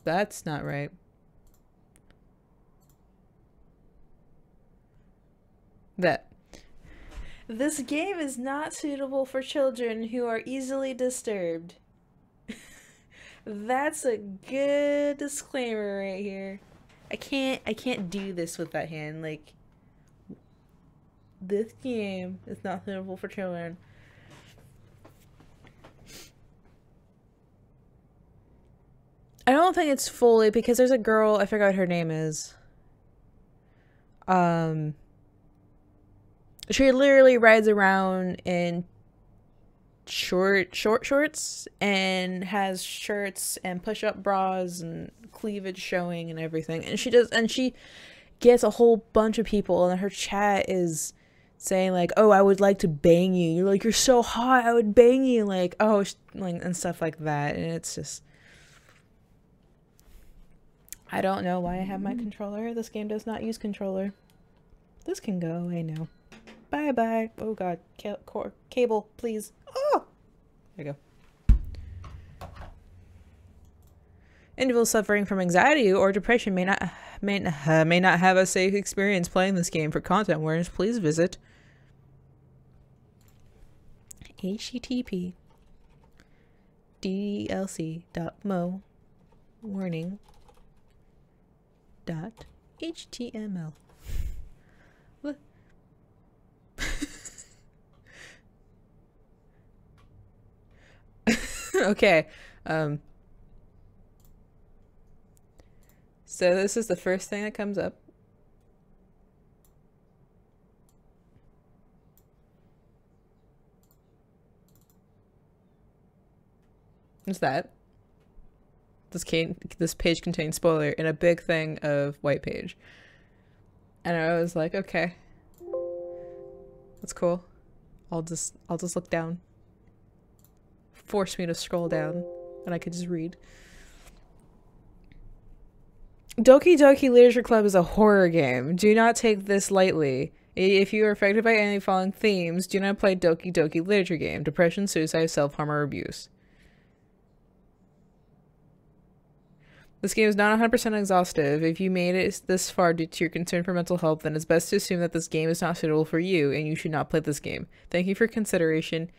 that's not right. That. This game is not suitable for children who are easily disturbed. That's a good disclaimer right here. I can't do this with that hand. Like, this game is not suitable for children. I don't think it's fully, because there's a girl, I forgot what her name is. She literally rides around in short shorts and has shirts and push-up bras and cleavage showing and everything. And she gets a whole bunch of people, and her chat is saying like, "Oh, I would like to bang you. You're like, you're so hot. I would bang you." Like, oh, like, and stuff like that. And it's just, I don't know why I have my controller. This game does not use controller. This can go away now. Bye bye. Oh god. Cable, please. Oh! There you go. Individuals suffering from anxiety or depression may not have a safe experience playing this game. For content awareness, please visit http ddlc.mo warning .html. Okay. So this is the first thing that comes up. What's that? This page contains spoiler and a big thing of white page. And I was like, okay. That's cool. I'll just look down. Force me to scroll down and I could just read. Doki Doki Literature Club is a horror game. Do not take this lightly. If you are affected by any of the following themes, do not play Doki Doki Literature game. Depression, suicide, self-harm, or abuse. This game is not 100% exhaustive. If you made it this far due to your concern for mental health, then it's best to assume that this game is not suitable for you and you should not play this game. Thank you for consideration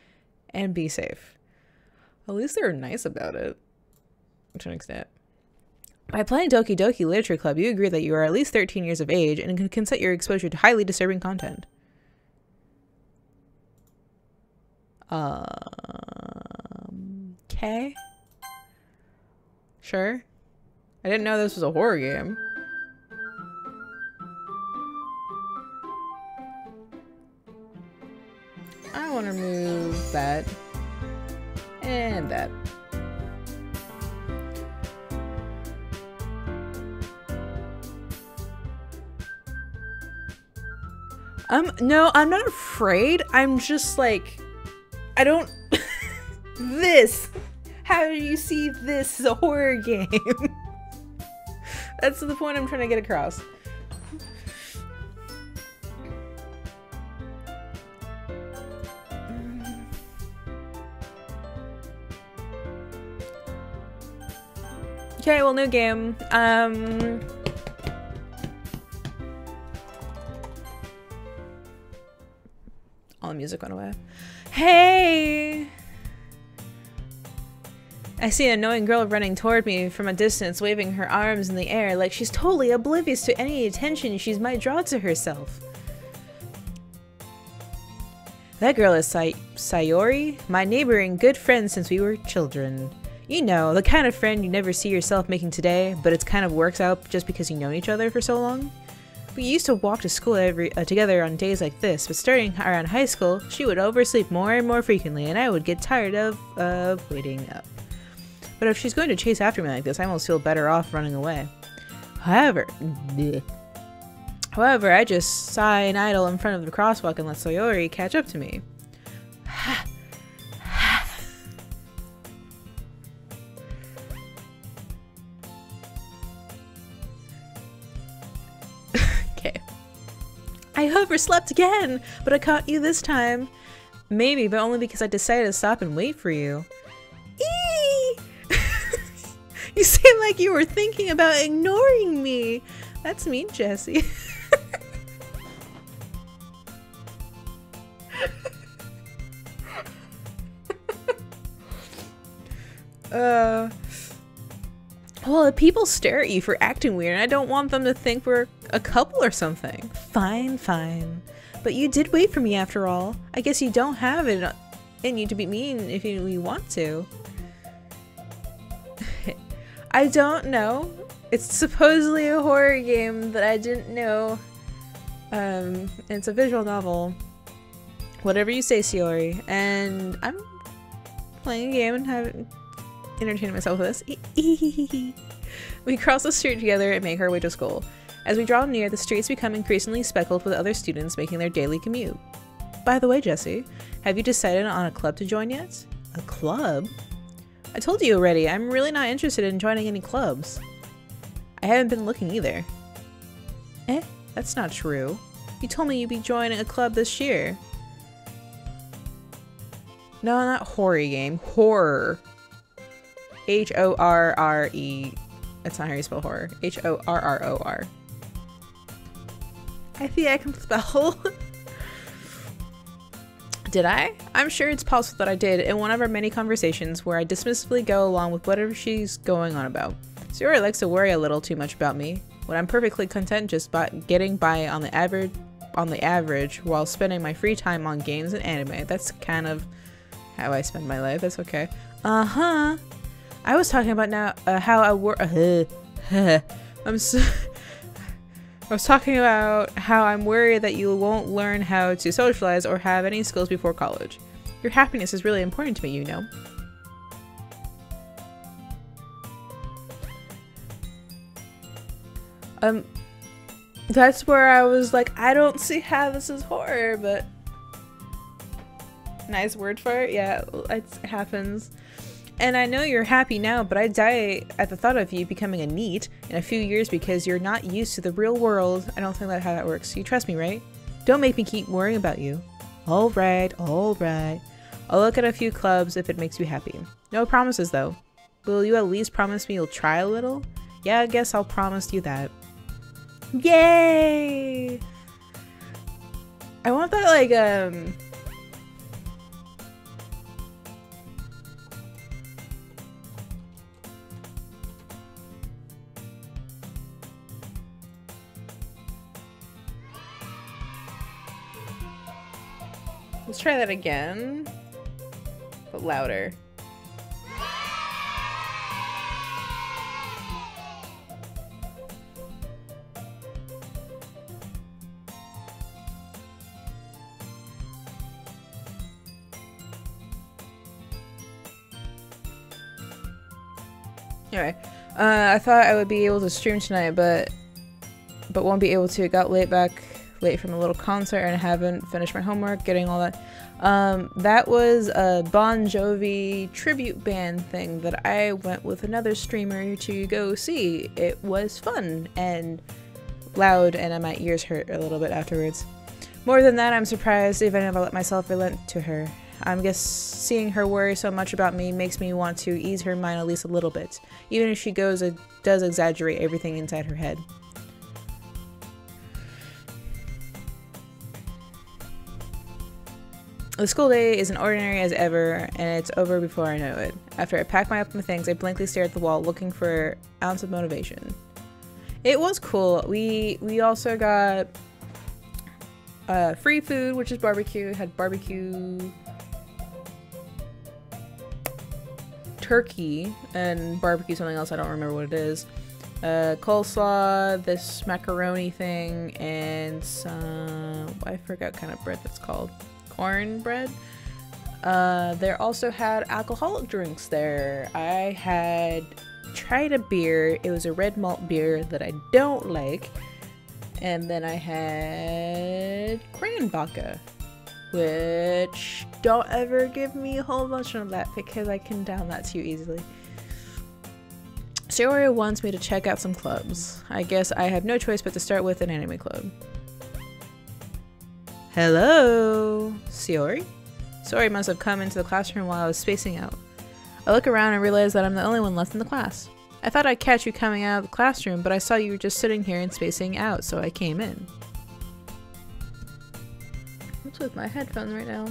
and be safe. At least they were nice about it, to an extent. By playing Doki Doki Literature Club, you agree that you are at least 13 years of age and can consent your exposure to highly disturbing content. Okay. Sure. I didn't know this was a horror game. I want to remove that. And that. No, I'm not afraid. I'm just like, I don't, this, how do you see this as a horror game? That's the point I'm trying to get across. Okay, well, new game. All the music went away. Hey! I see an annoying girl running toward me from a distance, waving her arms in the air like she's totally oblivious to any attention she might draw to herself. That girl is Sayori, my neighbor and good friend since we were children. You know, the kind of friend you never see yourself making today, but it kind of works out just because you've known each other for so long. We used to walk to school together on days like this, but starting around high school, she would oversleep more and more frequently, and I would get tired of waiting up. But if she's going to chase after me like this, I almost feel better off running away. However, I just sigh and idle in front of the crosswalk and let Sayori catch up to me. Okay. I overslept again, but I caught you this time. Maybe, but only because I decided to stop and wait for you. Eee! You seem like you were thinking about ignoring me. That's mean, Jessie. Well, if people stare at you for acting weird, and I don't want them to think we're a couple or something. Fine, fine. But you did wait for me after all. I guess you don't have it in you to be mean if you want to. I don't know. It's supposedly a horror game that I didn't know. It's a visual novel. Whatever you say, Shiori. And I'm playing a game and entertaining myself with this. We cross the street together and make our way to school. As we draw near, the streets become increasingly speckled with other students making their daily commute. By the way, Jessie, have you decided on a club to join yet? A club? I told you already, I'm really not interested in joining any clubs. I haven't been looking either. Eh? That's not true. You told me you'd be joining a club this year. No, not horror game. Horror. H-O-R-R-E. That's not how you spell horror. H-O-R-R-O-R. I think I can spell. Did I? I'm sure it's possible that I did in one of our many conversations where I dismissively go along with whatever she's going on about. Shiori likes to worry a little too much about me, when I'm perfectly content just getting by on the average while spending my free time on games and anime. That's kind of how I spend my life. That's okay. Uh-huh. I was talking about now how I work. I was talking about how I'm worried that you won't learn how to socialize or have any skills before college. Your happiness is really important to me, you know. That's where I was like, I don't see how this is horror, but nice word for it. Yeah, it happens. And I know you're happy now, but I die at the thought of you becoming a NEET in a few years because you're not used to the real world. I don't think that's how that works. You trust me, right? Don't make me keep worrying about you. All right, all right. I'll look at a few clubs if it makes you happy. No promises, though. Will you at least promise me you'll try a little? Yeah, I guess I'll promise you that. Yay! I want that, like, let's try that again, but louder. Anyway, I thought I would be able to stream tonight, but won't be able to. It got late from a little concert and I haven't finished my homework, getting all that. That was a Bon Jovi tribute band thing that I went with another streamer to go see. It was fun and loud and my ears hurt a little bit afterwards. More than that, I'm surprised even if I let myself relent to her. I guess seeing her worry so much about me makes me want to ease her mind at least a little bit, even if she does exaggerate everything inside her head. The school day is as ordinary as ever, and it's over before I know it. After I pack up my things, I blankly stare at the wall, looking for an ounce of motivation. It was cool. We also got free food, which is barbecue. It had barbecue turkey and barbecue something else. I don't remember what it is. Coleslaw, this macaroni thing, and some, I forgot what kind of bread that's called. Cornbread. They also had alcoholic drinks there. I had tried a beer. It was a red malt beer that I don't like. And then I had crayon vodka, which don't ever give me a whole bunch of that because I can down that too easily. Shiori wants me to check out some clubs. I guess I have no choice but to start with an anime club. Hello, Shiori? Shiori must have come into the classroom while I was spacing out. I look around and realize that I'm the only one left in the class. I thought I'd catch you coming out of the classroom, but I saw you were just sitting here and spacing out, so I came in. What's with my headphones right now?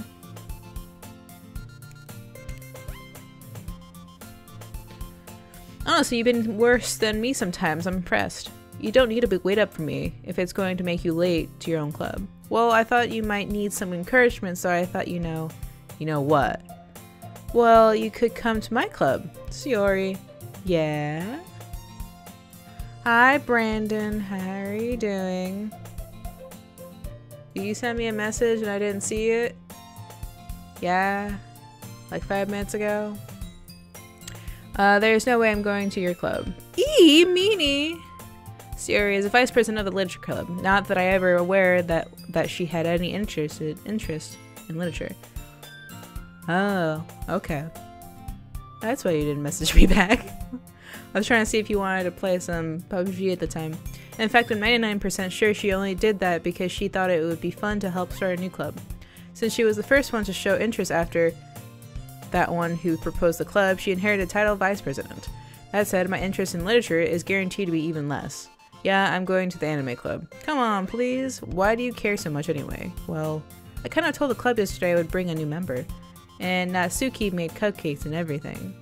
Honestly, you've been worse than me sometimes. I'm impressed. You don't need to wait up for me if it's going to make you late to your own club. Well, I thought you might need some encouragement, so I thought you know what? Well, you could come to my club. Sayori. Yeah? Hi, Brandon. How are you doing? You sent me a message and I didn't see it? Yeah? Like 5 minutes ago? There's no way I'm going to your club. Eee, meanie! Sayori is a vice president of the literature club. Not that I ever aware that she had any interest in literature. Oh, okay. That's why you didn't message me back. I was trying to see if you wanted to play some PUBG at the time. In fact, I'm 99% sure she only did that because she thought it would be fun to help start a new club. Since she was the first one to show interest after that one who proposed the club, she inherited the title of vice president. That said, my interest in literature is guaranteed to be even less. Yeah, I'm going to the anime club. Come on, please. Why do you care so much anyway? Well, I kind of told the club yesterday I would bring a new member. And Natsuki made cupcakes and everything.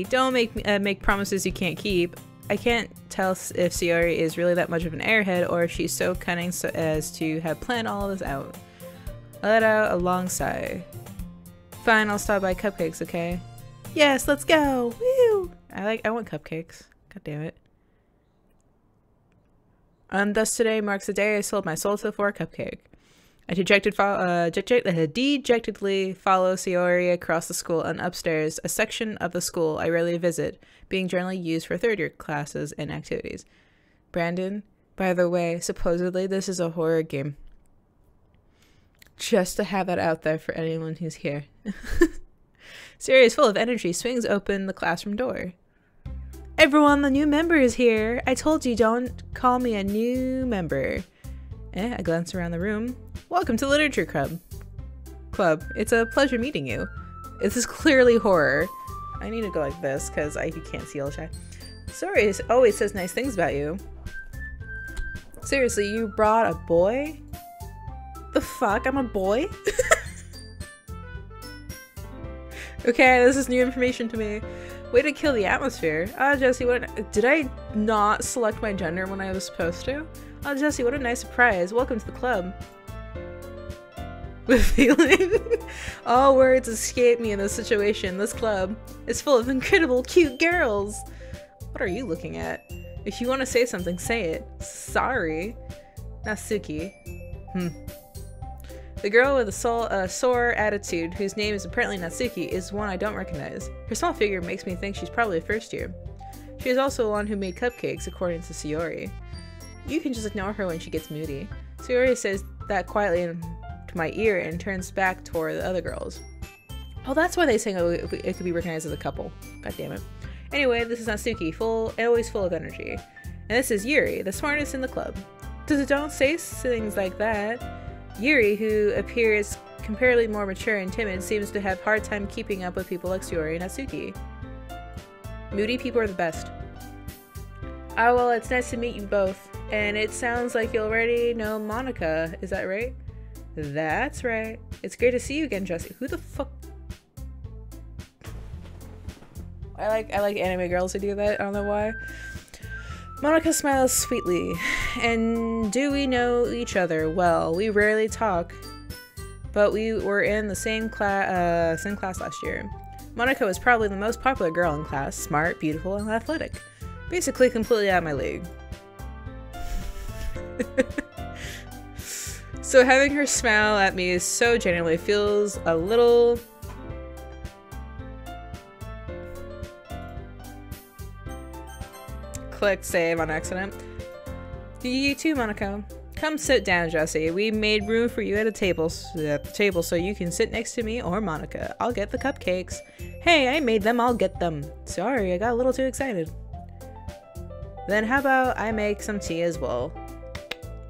Don't make promises you can't keep. I can't tell if Sayori is really that much of an airhead or if she's so cunning as to have planned all of this out. I let out a long sigh. Fine, I'll stop by cupcakes, okay? Yes, let's go! Woo! I want cupcakes. God damn it. Thus today marks the day I sold my soul for a cupcake. I dejectedly follow Sayori across the school and upstairs, a section of the school I rarely visit, being generally used for third-year classes and activities. Brandon, by the way, supposedly this is a horror game. Just to have that out there for anyone who's here. Sayori is full of energy, swings open the classroom door. Everyone, the new member is here. I told you don't call me a new member. I glance around the room. Welcome to Literature Club. It's a pleasure meeting you. This is clearly horror. I need to go like this because you can't see all the chat. Sorry, always says nice things about you. Seriously, you brought a boy? The fuck? I'm a boy? Okay, this is new information to me. Way to kill the atmosphere. Ah, Jesse, did I not select my gender when I was supposed to? Oh, Jesse, what a nice surprise. Welcome to the club. The feeling. All words escape me in this situation. This club is full of incredible, cute girls. What are you looking at? If you want to say something, say it. Sorry. Natsuki. The girl with a sore attitude, whose name is apparently Natsuki, is one I don't recognize. Her small figure makes me think she's probably a first year. She is also the one who made cupcakes, according to Sayori. You can just ignore her when she gets moody. Sayori says that quietly into my ear and turns back toward the other girls. Oh, that's why they saying it could be recognized as a couple. God damn it. Anyway, this is Natsuki, always full of energy. And this is Yuri, the smartest in the club. Don't say things like that. Yuri, who appears comparatively more mature and timid, seems to have a hard time keeping up with people like Sayori and Natsuki. Moody people are the best. Ah, well, it's nice to meet you both. And it sounds like you already know Monica, is that right? That's right. It's great to see you again, Jesse. Who the fuck? I like anime girls who do that, I don't know why. Monica smiles sweetly. And do we know each other? Well, we rarely talk, but we were in the same class last year. Monica was probably the most popular girl in class, smart, beautiful, and athletic. Basically completely out of my league. So having her smile at me so genuinely feels a little... Click save on accident. You too, Monica. Come sit down, Jesse. We made room for you at the table so you can sit next to me or Monica. I'll get the cupcakes. Hey, I made them, I'll get them. Sorry, I got a little too excited. Then how about I make some tea as well?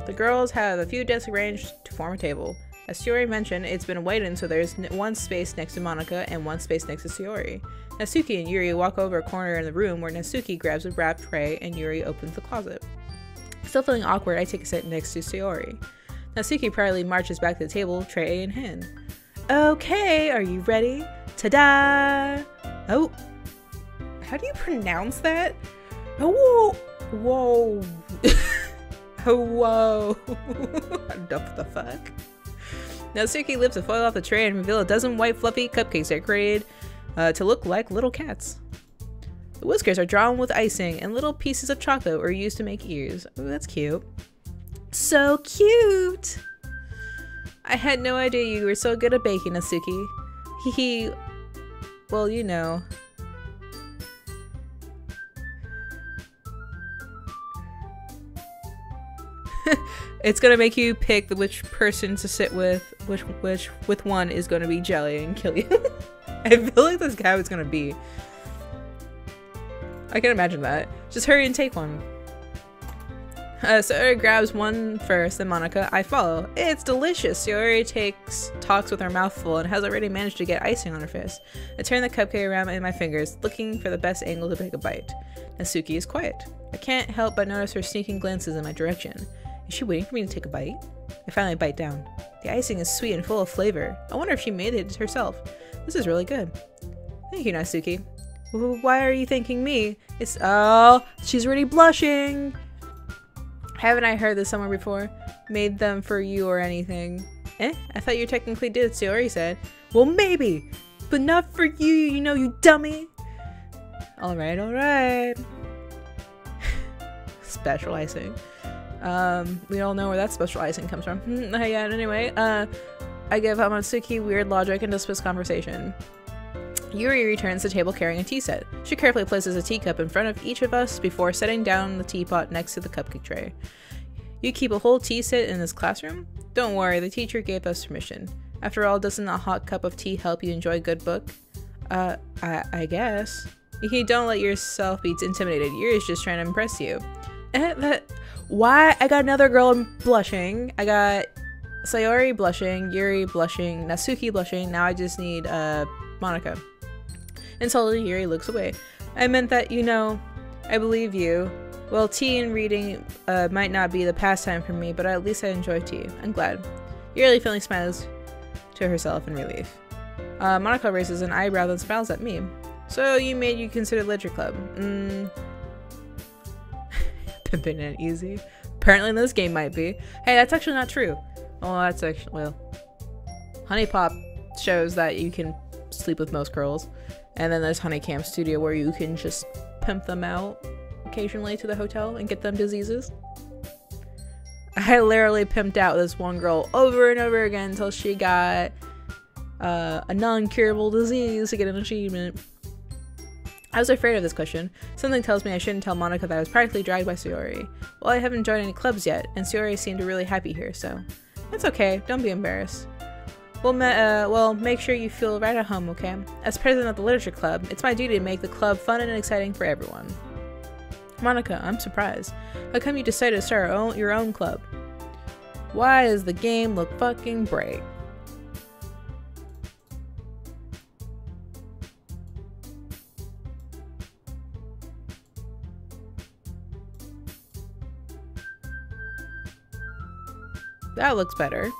The girls have a few desks arranged to form a table. As Sayori mentioned, it's been widened so there's one space next to Monika and one space next to Sayori. Natsuki and Yuri walk over a corner in the room where Natsuki grabs a wrapped tray and Yuri opens the closet. Still feeling awkward, I take a seat next to Sayori. Natsuki proudly marches back to the table, tray in hand. Okay, are you ready? Ta-da! Oh, how do you pronounce that? Oh, whoa. Oh, whoa. What the fuck? Natsuki lifts a foil off the tray and reveals a dozen white fluffy cupcakes decorated to look like little cats. The whiskers are drawn with icing and little pieces of chocolate are used to make ears. Oh, that's cute. So cute! I had no idea you were so good at baking, Natsuki. Hee. Well, you know. It's gonna make you pick which person to sit with, which with one is gonna be jelly and kill you. I feel like this guy was gonna be. I can imagine that. Just hurry and take one. Sayori grabs one first, then Monika. I follow. It's delicious. Sayori talks with her mouth full and has already managed to get icing on her face. I turn the cupcake around in my fingers, looking for the best angle to take a bite. Natsuki is quiet. I can't help but notice her sneaking glances in my direction. Is she waiting for me to take a bite? I finally bite down. The icing is sweet and full of flavor. I wonder if she made it herself. This is really good. Thank you, Natsuki. Why are you thanking me? Oh, she's already blushing. Haven't I heard this somewhere before? Made them for you or anything. Eh? I thought you technically did, Sayori said. Well, maybe, but not for you, you know, you dummy. Alright, alright. Special icing. We all know where that special icing comes from. Yeah, anyway, I give Natsuki weird logic and dismiss conversation. Yuri returns to the table carrying a tea set. She carefully places a teacup in front of each of us before setting down the teapot next to the cupcake tray. You keep a whole tea set in this classroom? Don't worry, the teacher gave us permission. After all, doesn't a hot cup of tea help you enjoy a good book? I guess. You don't let yourself be intimidated. Yuri's just trying to impress you. Why? I got another girl blushing. I got Sayori blushing, Yuri blushing, Natsuki blushing. Now I just need Monika. Insulted, Yuri looks away. I meant that, you know, I believe you. Well, tea and reading might not be the pastime for me, but at least I enjoy tea. I'm glad. Yuri feeling smiles to herself in relief. Monika raises an eyebrow and smiles at me. So you consider literature club? Pimpin' and easy. Apparently this game might be. Hey, that's actually not true. Oh, that's actually, well, Honey Pop shows that you can sleep with most girls, and then there's Honey Camp Studio where you can just pimp them out occasionally to the hotel and get them diseases. I literally pimped out this one girl over and over again until she got a non-curable disease to get an achievement. I was afraid of this question. Something tells me I shouldn't tell Monika that I was practically dragged by Sayori. Well, I haven't joined any clubs yet, and Sayori seemed really happy here, so it's okay. Don't be embarrassed. Well, make sure you feel right at home, okay? As president of the literature club, it's my duty to make the club fun and exciting for everyone. Monika, I'm surprised. How come you decided to start your own club? Why does the game look fucking bright? That looks better.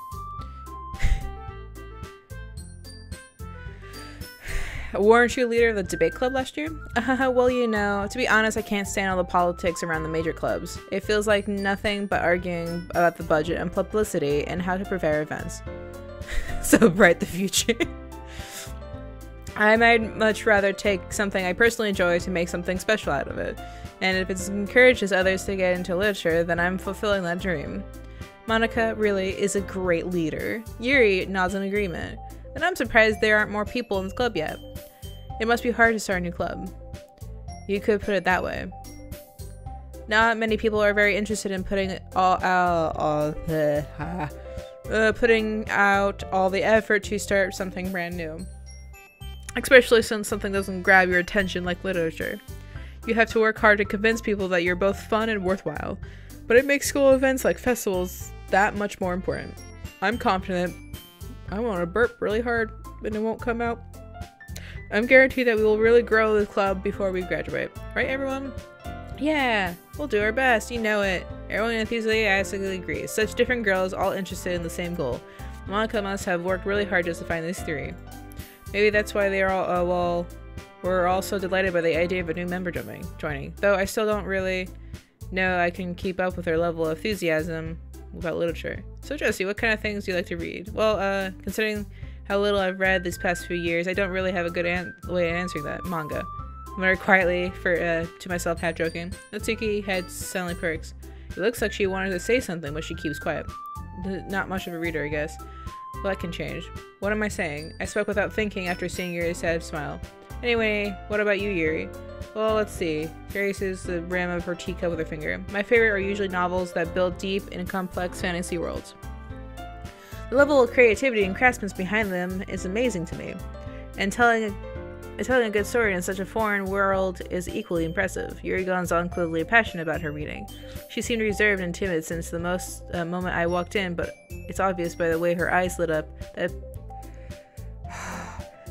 Weren't you leader of the debate club last year? Well, you know, to be honest, I can't stand all the politics around the major clubs. It feels like nothing but arguing about the budget and publicity and how to prepare events. So bright the future. I might much rather take something I personally enjoy to make something special out of it. And if it encourages others to get into literature, then I'm fulfilling that dream. Monika really is a great leader. Yuri nods in agreement. And I'm surprised there aren't more people in this club yet. It must be hard to start a new club. You could put it that way. Not many people are very interested in putting out all the effort to start something brand new. Especially since something doesn't grab your attention like literature. You have to work hard to convince people that you're both fun and worthwhile. But it makes school events like festivals that much more important. I'm confident I want to burp really hard, but it won't come out. I'm guaranteed that we will really grow the club before we graduate. Right, everyone? Yeah, we'll do our best. You know it. Everyone enthusiastically agrees. Such different girls, all interested in the same goal. Monica must have worked really hard just to find these three. Maybe that's why they are all, we're all so delighted by the idea of a new member joining. Though I still don't really know I can keep up with her level of enthusiasm about literature. So Josie, what kind of things do you like to read? Well, considering how little I've read these past few years, I don't really have a good way of answering that. Manga. I muttered quietly to myself, half joking. Natsuki head suddenly perks. It looks like she wanted to say something, but she keeps quiet. Not much of a reader, I guess. Well, that can change. What am I saying? I spoke without thinking after seeing Yuri's sad smile. Anyway, what about you, Yuri? Well, let's see. Yuri says the rim of her teacup with her finger. My favorite are usually novels that build deep and complex fantasy worlds. The level of creativity and craftsmanship behind them is amazing to me. And telling a good story in such a foreign world is equally impressive. Yuri goes on clearly passionate about her reading. She seemed reserved and timid since the moment I walked in, but it's obvious by the way her eyes lit up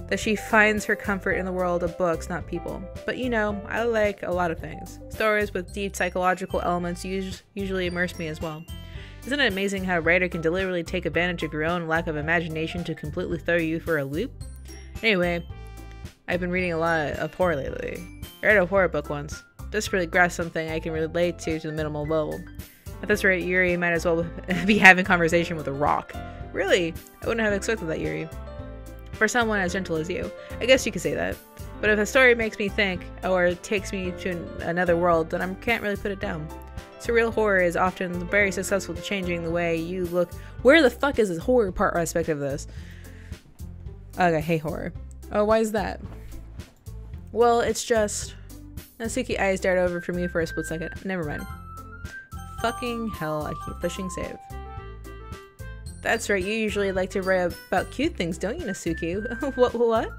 that she finds her comfort in the world of books, not people. But you know, I like a lot of things. Stories with deep psychological elements usually immerse me as well. Isn't it amazing how a writer can deliberately take advantage of your own lack of imagination to completely throw you for a loop? Anyway, I've been reading a lot of horror lately. I read a horror book once. Just really grasped something I can relate to the minimal level. At this rate, Yuri might as well be having conversation with a rock. Really? I wouldn't have expected that, Yuri. For someone as gentle as you. I guess you could say that. But if a story makes me think, or takes me to another world, then I can't really put it down. Surreal horror is often very successful at changing the way you look. Where the fuck is this horror part aspect of this? Ugh, I hate horror. Oh, why is that? Well, it's just... Natsuki eyes dart over for me for a split second. Never mind. Fucking hell, I keep pushing save. That's right, you usually like to write about cute things, don't you, Natsuki? What?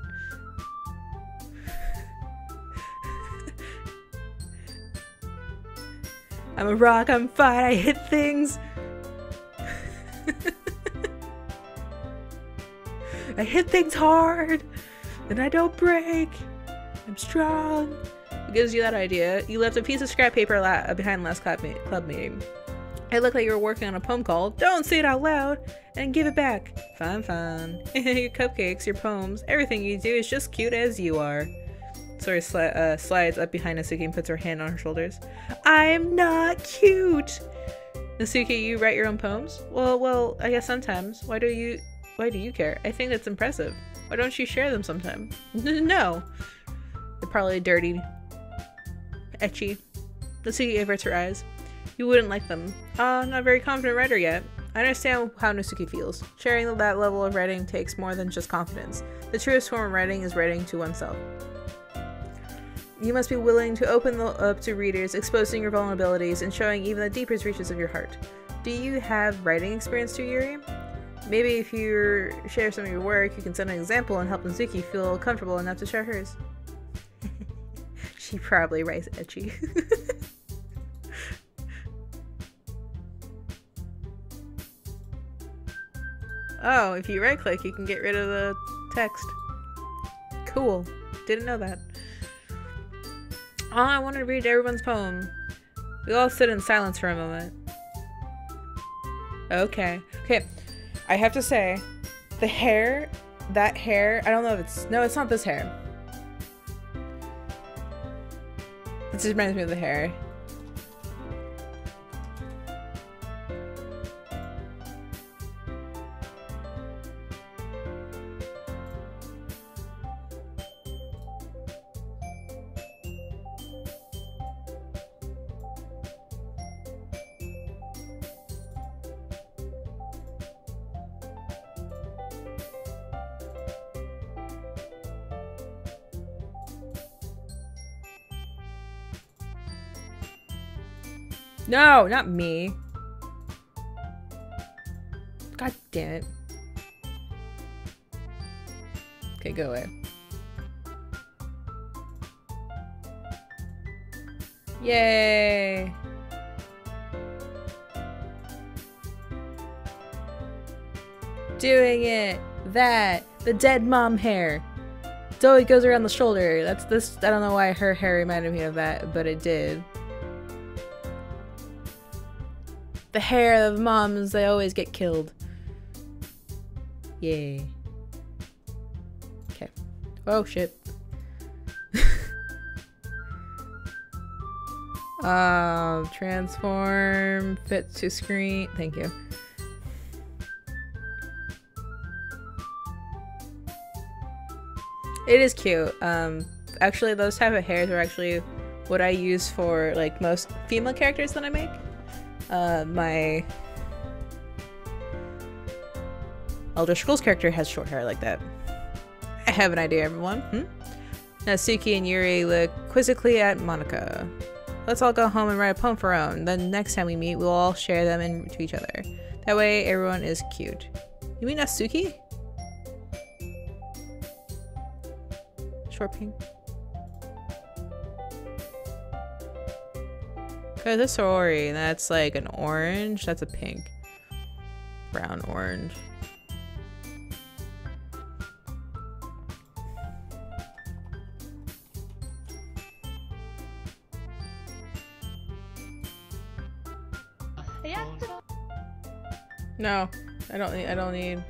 I'm a rock, I'm fine, I hit things. I hit things hard, and I don't break. I'm strong. It gives you that idea. You left a piece of scrap paper behind last club meeting. It looked like you were working on a poem called "Don't Say It Out Loud" and give it back. Fun. Your cupcakes, your poems, everything you do is just cute as you are. Sori slides up behind Natsuki and puts her hand on her shoulders. I'm not cute. Natsuki, you write your own poems? Well, I guess sometimes. Why do you care? I think that's impressive. Why don't you share them sometime? No. They're probably dirty. Etchy. Natsuki averts her eyes. You wouldn't like them. Not a very confident writer yet. I understand how Natsuki feels. Sharing that level of writing takes more than just confidence. The truest form of writing is writing to oneself. You must be willing to open up to readers, exposing your vulnerabilities and showing even the deepest reaches of your heart. Do you have writing experience too, Yuri? Maybe if you share some of your work, you can set an example and help Natsuki feel comfortable enough to share hers. She probably writes etchy. Oh, if you right click, you can get rid of the text. Cool. Didn't know that. Oh, I wanted to read everyone's poem. We all sit in silence for a moment. Okay. I have to say, the hair, that hair, I don't know if it's, no, it's not this hair. It just reminds me of the hair. No, not me. God damn it. Okay, go away. Yay! Doing it! That! The dead mom hair! Doki goes around the shoulder. That's this. I don't know why her hair reminded me of that, but it did. The hair of moms, they always get killed. Yay. Okay. Oh shit. Transform, fit to screen. Thank you. It is cute. Actually, those type of hairs are actually what I use for like most female characters that I make. My Elder Scrolls character has short hair like that. I have an idea, everyone. Natsuki and Yuri look quizzically at Monika. Let's all go home and write a poem for our own. Then next time we meet, we'll all share them to each other. That way, everyone is cute. You mean Natsuki? Short pink. Okay, the sorority. That's like an orange. That's a pink. Brown orange. No, I don't need.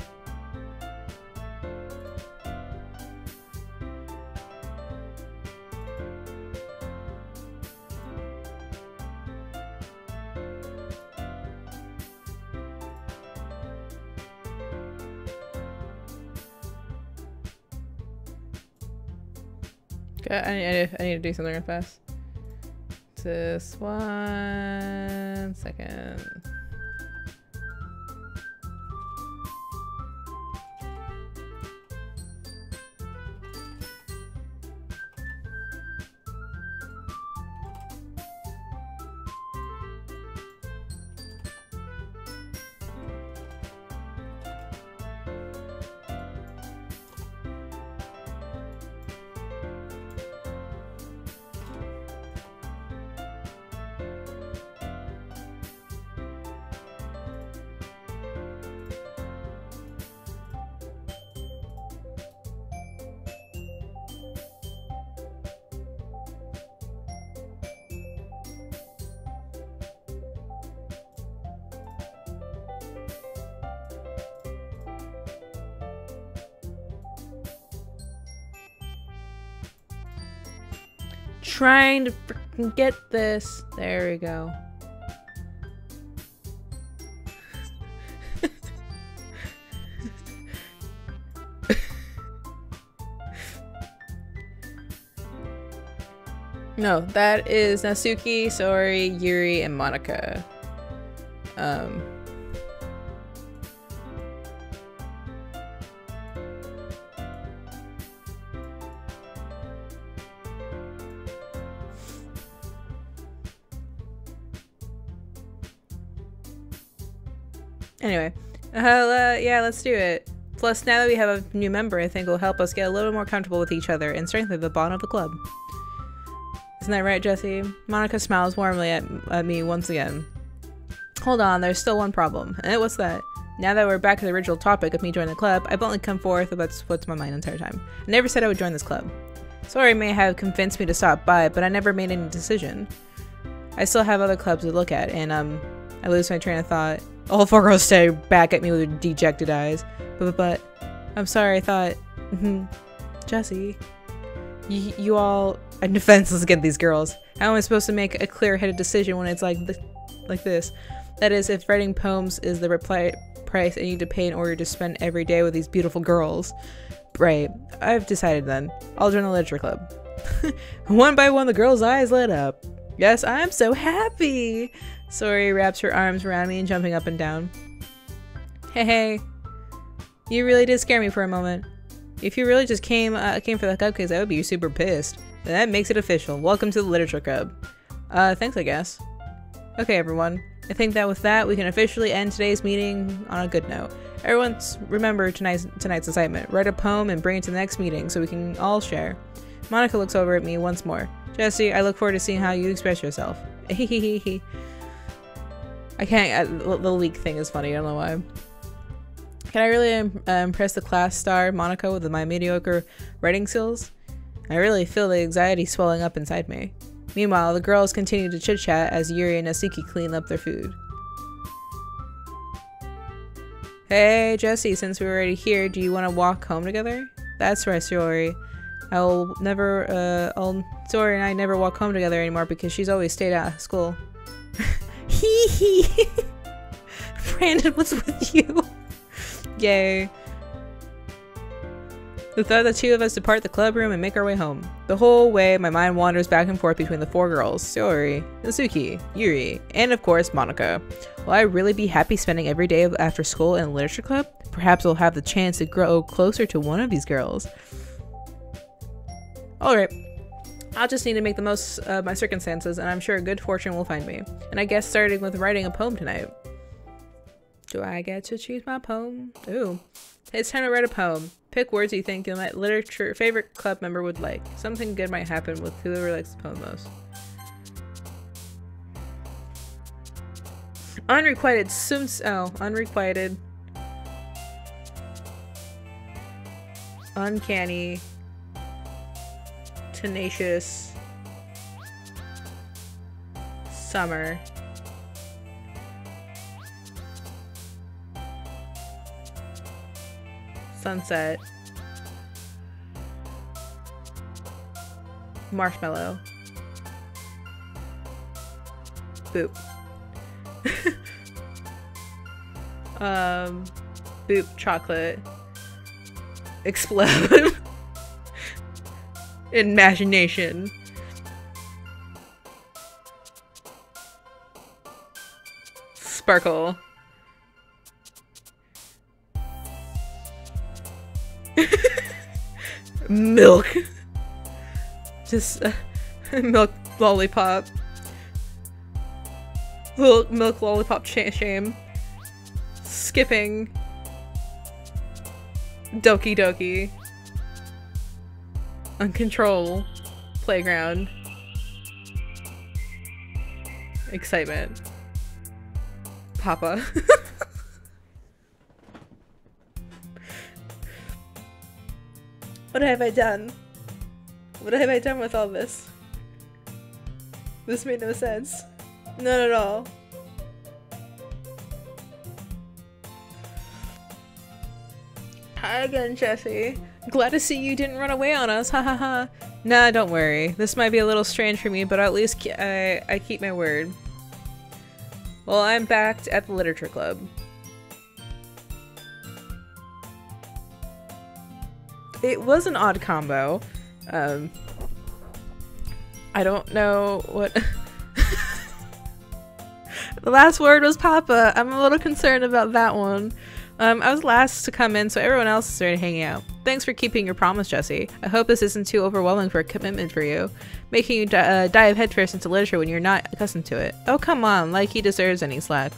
Okay, I need to do something real fast. Just 1 second. Trying to freaking get this. There we go. No, that is Natsuki, Saori, Yuri, and Monika. Anyway, yeah, let's do it. Plus, now that we have a new member, I think it will help us get a little more comfortable with each other and strengthen the bond of the club. Isn't that right, Jesse? Monika smiles warmly at me once again. Hold on, there's still one problem. What's that? Now that we're back to the original topic of me joining the club, I've only come forth about what's my mind the entire time. I never said I would join this club. Sorry may have convinced me to stop by, but I never made any decision. I still have other clubs to look at, and I lose my train of thought. All four girls stare back at me with dejected eyes. But I'm sorry, I thought, Jesse, you all are defenseless against these girls. How am I supposed to make a clear-headed decision when it's like this? That is, if writing poems is the price I need to pay in order to spend every day with these beautiful girls. Right, I've decided then. I'll join the literature club. One by one, the girls' eyes lit up. Yes, I'm so happy! Saori wraps her arms around me and jumping up and down. Hey, you really did scare me for a moment. If you really just came for the cupcakes, I would be super pissed. And that makes it official. Welcome to the literature club. Thanks, I guess. Okay, everyone. I think that with that, we can officially end today's meeting on a good note. Everyone remember tonight's assignment. Write a poem and bring it to the next meeting so we can all share. Monika looks over at me once more. Jesse, I look forward to seeing how you express yourself. I can't, the leak thing is funny, I don't know why. Can I really impress the class star Monica with my mediocre writing skills? I really feel the anxiety swelling up inside me. Meanwhile, the girls continue to chit-chat as Yuri and Natsuki clean up their food. Hey, Jessie, since we're already here, do you want to walk home together? That's right, Sayori. Sayori and I never walk home together anymore because she's always stayed out of school. Hee hee! Brandon was with you! Yay. The thought the two of us depart the club room and make our way home. The whole way, my mind wanders back and forth between the four girls, Sayori, Natsuki, Yuri, and of course, Monica. Will I really be happy spending every day after school in a literature club? Perhaps I'll have the chance to grow closer to one of these girls. Alright, I'll just need to make the most of my circumstances, and I'm sure good fortune will find me. And I guess starting with writing a poem tonight. Do I get to choose my poem? Ooh. It's time to write a poem. Pick words you think your favorite club member would like. Something good might happen with whoever likes the poem most. Unrequited unrequited. Uncanny. Tenacious. Summer. Sunset. Marshmallow. Boop. Boop chocolate. Explode. Imagination. Sparkle. Milk. Just milk lollipop. Milk lollipop shame. Skipping. Doki Doki. Uncontrol. Playground. Excitement. Papa. What have I done? What have I done with all this? This made no sense. None at all. Hi again, Jessie. Glad to see you didn't run away on us, ha ha ha. Nah, don't worry. This might be a little strange for me, but at least I keep my word. Well, I'm back at the literature club. It was an odd combo. I don't know what... The last word was Papa. I'm a little concerned about that one. I was last to come in, so everyone else is ready to hang out. Thanks for keeping your promise, Jessie. I hope this isn't too overwhelming for a commitment for you, making you dive headfirst into literature when you're not accustomed to it. Oh, come on, like he deserves any slack.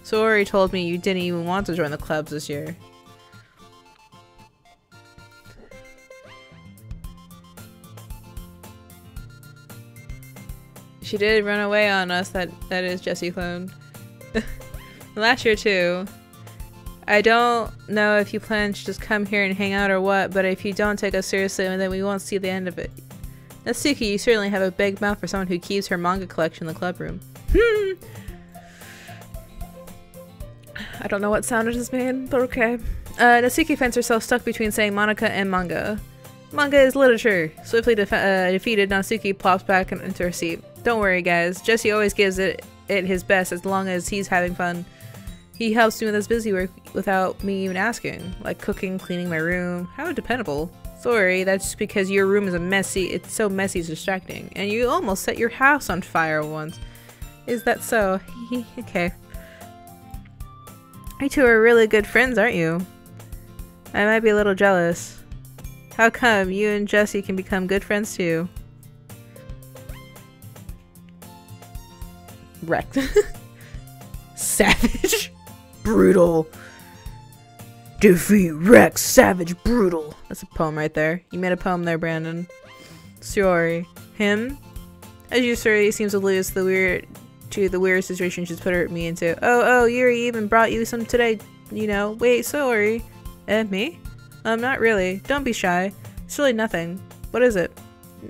Sayori told me you didn't even want to join the clubs this year. She did run away on us, that is Jessie Clone. Last year too. I don't know if you plan to just come here and hang out or what, but if you don't take us seriously, then we won't see the end of it. Natsuki, you certainly have a big mouth for someone who keeps her manga collection in the club room. I don't know what sound it just made, but okay. Natsuki finds herself stuck between saying Monica and manga. Manga is literature. Swiftly defeated, Natsuki plops back into her seat. Don't worry, guys. Jessie always gives it his best as long as he's having fun. He helps me with his busy work without me even asking, like cooking, cleaning my room. How dependable. Sorry, that's because your room is it's so messy it's distracting. And you almost set your house on fire once. Is that so? Okay. You two are really good friends, aren't you? I might be a little jealous. How come you and Jessie can become good friends too? Wrecked. Savage. Brutal. Defeat Rex. Savage. Brutal. That's a poem right there. You made a poem there, Brandon. Sorry. Him? As you say, he seems to lose the weird situation she's put me into. Oh, Yuri even brought you some today You know, wait, sorry. Me? Not really. Don't be shy. It's really nothing. What is it?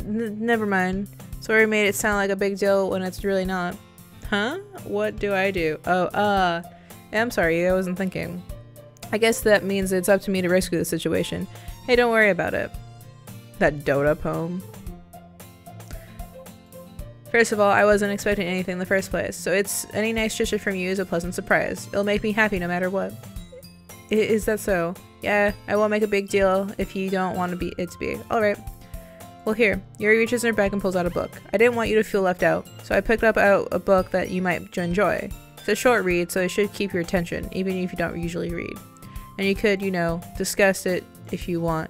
Never mind. Sorry made it sound like a big deal when it's really not. Huh? What do I do? Oh, yeah, I'm sorry, I wasn't thinking. I guess that means it's up to me to rescue the situation. Hey, don't worry about it. That Dota poem. First of all, I wasn't expecting anything in the first place, so any nice gesture from you is a pleasant surprise. It'll make me happy no matter what. Is that so? Yeah, I won't make a big deal if you don't want it to be. Alright. Well, here. Yuri reaches in her bag and pulls out a book. I didn't want you to feel left out, so I picked out a book that you might enjoy. It's a short read, so it should keep your attention, even if you don't usually read. And you could, you know, discuss it if you want.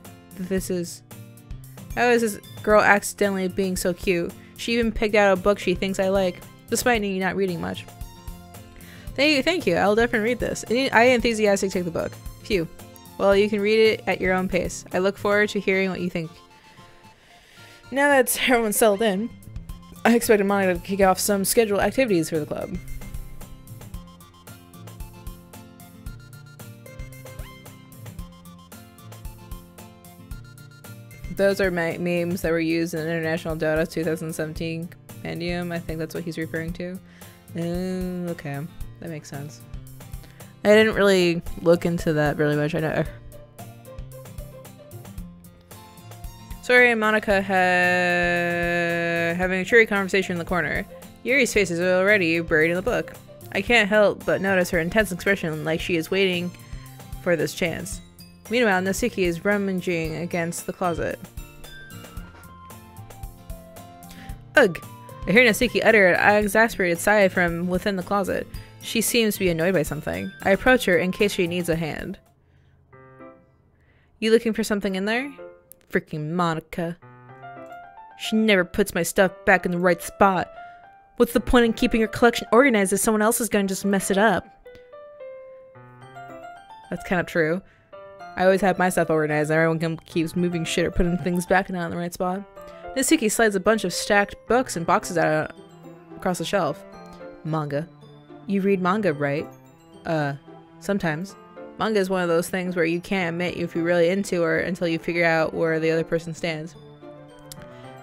How is this girl accidentally being so cute? She even picked out a book she thinks I like, despite me not reading much. Thank you. I'll definitely read this. I enthusiastically take the book. Phew. Well, you can read it at your own pace. I look forward to hearing what you think. Now that everyone's settled in, I expected Monica to kick off some scheduled activities for the club. Those are memes that were used in International Dota 2017 compendium. I think that's what he's referring to. Okay. That makes sense. I didn't really look into that really much. I know. Sorry and Monica having a cheery conversation in the corner. Yuri's face is already buried in the book. I can't help but notice her intense expression, like she is waiting for this chance. Meanwhile, Natsuki is rummaging against the closet. Ugh! I hear Natsuki utter an exasperated sigh from within the closet. She seems to be annoyed by something. I approach her in case she needs a hand. You looking for something in there? Freaking Monica. She never puts my stuff back in the right spot. What's the point in keeping your collection organized if someone else is going to just mess it up? That's kind of true. I always have my stuff organized and everyone keeps moving shit or putting things back and not in the right spot. Natsuki slides a bunch of stacked books and boxes out across the shelf. Manga. You read manga, right? Sometimes. Manga is one of those things where you can't admit if you're really into her until you figure out where the other person stands.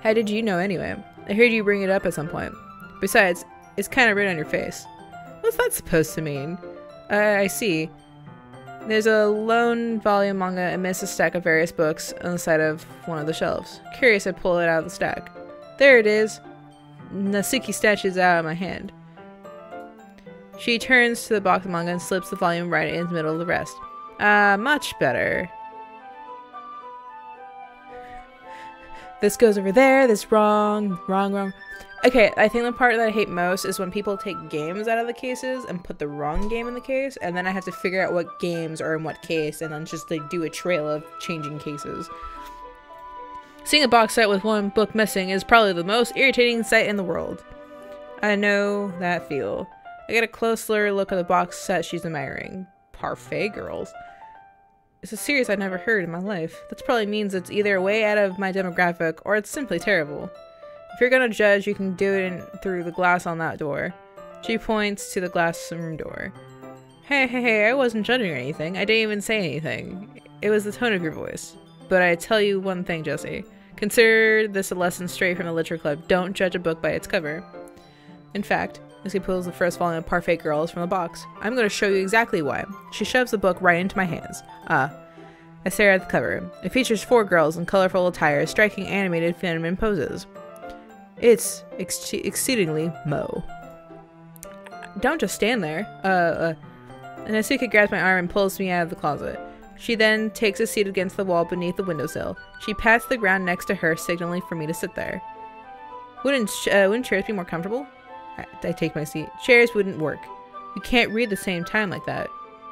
How did you know anyway? I heard you bring it up at some point. Besides, it's kind of written on your face. What's that supposed to mean? I see. There's a lone volume manga amidst a stack of various books on the side of one of the shelves. Curious, I pull it out of the stack. There it is. Natsuki snatches it out of my hand. She turns to the box of manga and slips the volume right in the middle of the rest. Much better. This goes over there, this wrong. Okay, I think the part that I hate most is when people take games out of the cases and put the wrong game in the case, and then I have to figure out what games are in what case, and then just like do a trail of changing cases. Seeing a box set with one book missing is probably the most irritating sight in the world. I know that feel. I get a closer look at the box set she's admiring. Parfait Girls. It's a series I've never heard in my life. That probably means it's either way out of my demographic or it's simply terrible. If you're gonna judge, you can do it through the glass on that door. She points to the glass room door. Hey, I wasn't judging or anything. I didn't even say anything. It was the tone of your voice. But I tell you one thing, Jesse. Consider this a lesson straight from the literature club. Don't judge a book by its cover. In fact, as he pulls the first volume of Parfait Girls from the box, I'm going to show you exactly why. She shoves the book right into my hands. I stare at the cover. It features 4 girls in colorful attire, striking animated feminine poses. It's exceedingly Mo. Don't just stand there. Natsuki grabs my arm and pulls me out of the closet. She then takes a seat against the wall beneath the windowsill. She pats the ground next to her, signaling for me to sit there. Wouldn't chairs be more comfortable? I take my seat. Chairs wouldn't work. You can't read at the same time like that.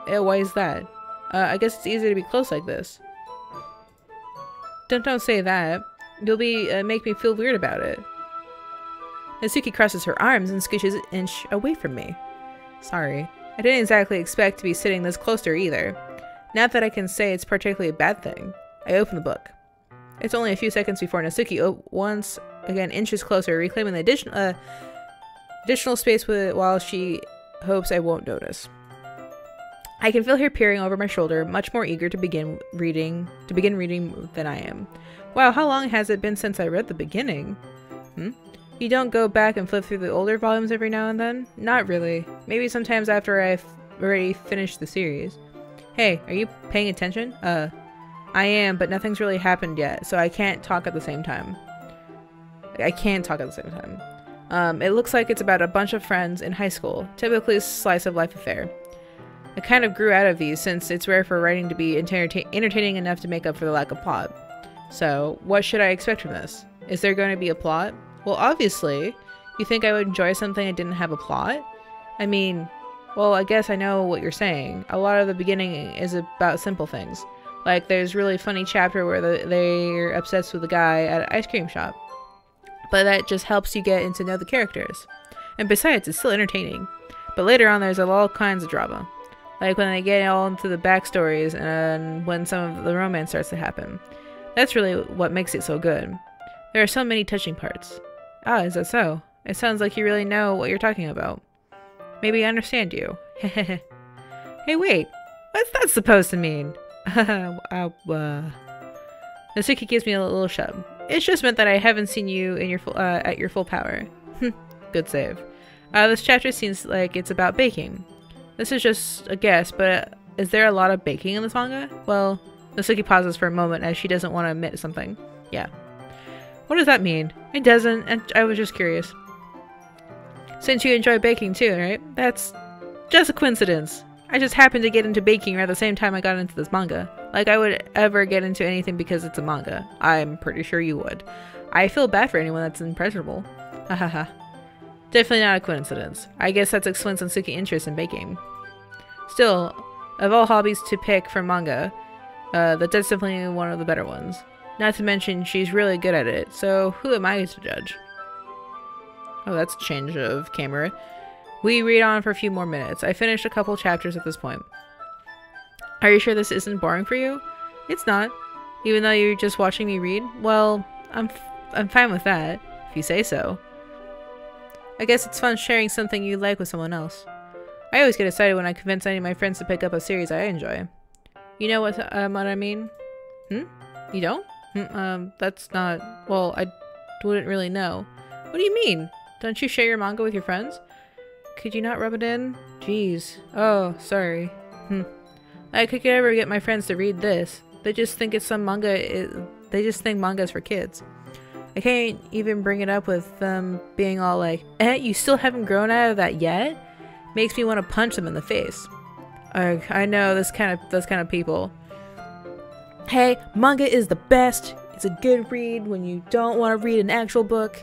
Why is that? I guess it's easier to be close like this. Don't say that. You'll make me feel weird about it. Natsuki crosses her arms and scooches an inch away from me. Sorry. I didn't exactly expect to be sitting this close to her either. Not that I can say it's particularly a bad thing. I open the book. It's only a few seconds before Natsuki once again inches closer, reclaiming the additional space while she hopes I won't notice. I can feel her peering over my shoulder, much more eager to begin reading than I am. Wow, how long has it been since I read the beginning? You don't go back and flip through the older volumes every now and then? Not really. Maybe sometimes after I've already finished the series. Hey, are you paying attention? I am, but nothing's really happened yet, so I can't talk at the same time. It looks like it's about a bunch of friends in high school. Typically a slice of life affair. I kind of grew out of these since it's rare for writing to be entertaining enough to make up for the lack of plot. So, what should I expect from this? Is there going to be a plot? Well, obviously. You think I would enjoy something that didn't have a plot? I mean, well, I guess I know what you're saying. A lot of the beginning is about simple things. Like, there's a really funny chapter where they're obsessed with a guy at an ice cream shop. But that just helps you get to know the characters. And besides, it's still entertaining. But later on, there's all kinds of drama. Like when they get all into the backstories and when some of the romance starts to happen. That's really what makes it so good. There are so many touching parts. Ah, is that so? It sounds like you really know what you're talking about. Maybe I understand you. Hey, wait. What's that supposed to mean? Natsuki gives me a little shove. It's just meant that I haven't seen you in your at your full power. Good save. This chapter seems like it's about baking. This is just a guess, but is there a lot of baking in this manga? Well, Natsuki pauses for a moment as she doesn't want to admit something. Yeah. What does that mean? It doesn't, and I was just curious. Since you enjoy baking too, right? That's just a coincidence. I just happened to get into baking around the same time I got into this manga. Like I would ever get into anything because it's a manga. I'm pretty sure you would. I feel bad for anyone that's impressionable. Hahaha. Definitely not a coincidence. I guess that explains Natsuki's interest in baking. Still, of all hobbies to pick from manga, that's definitely one of the better ones. Not to mention, she's really good at it, so who am I to judge? Oh, that's a change of camera. We read on for a few more minutes. I finished a couple chapters at this point. Are you sure this isn't boring for you? It's not. Even though you're just watching me read? Well, I'm fine with that, if you say so. I guess it's fun sharing something you like with someone else. I always get excited when I convince any of my friends to pick up a series I enjoy. You know what I mean? You don't? That's not... Well, I wouldn't really know. What do you mean? Don't you share your manga with your friends? Could you not rub it in? Jeez. Oh, sorry. I could ever get my friends to read this. They just think it's some manga. They just think manga's for kids. I can't even bring it up with them being all like, you still haven't grown out of that yet? Makes me want to punch them in the face. I know those kind of people. Hey, manga is the best. It's a good read when you don't want to read an actual book.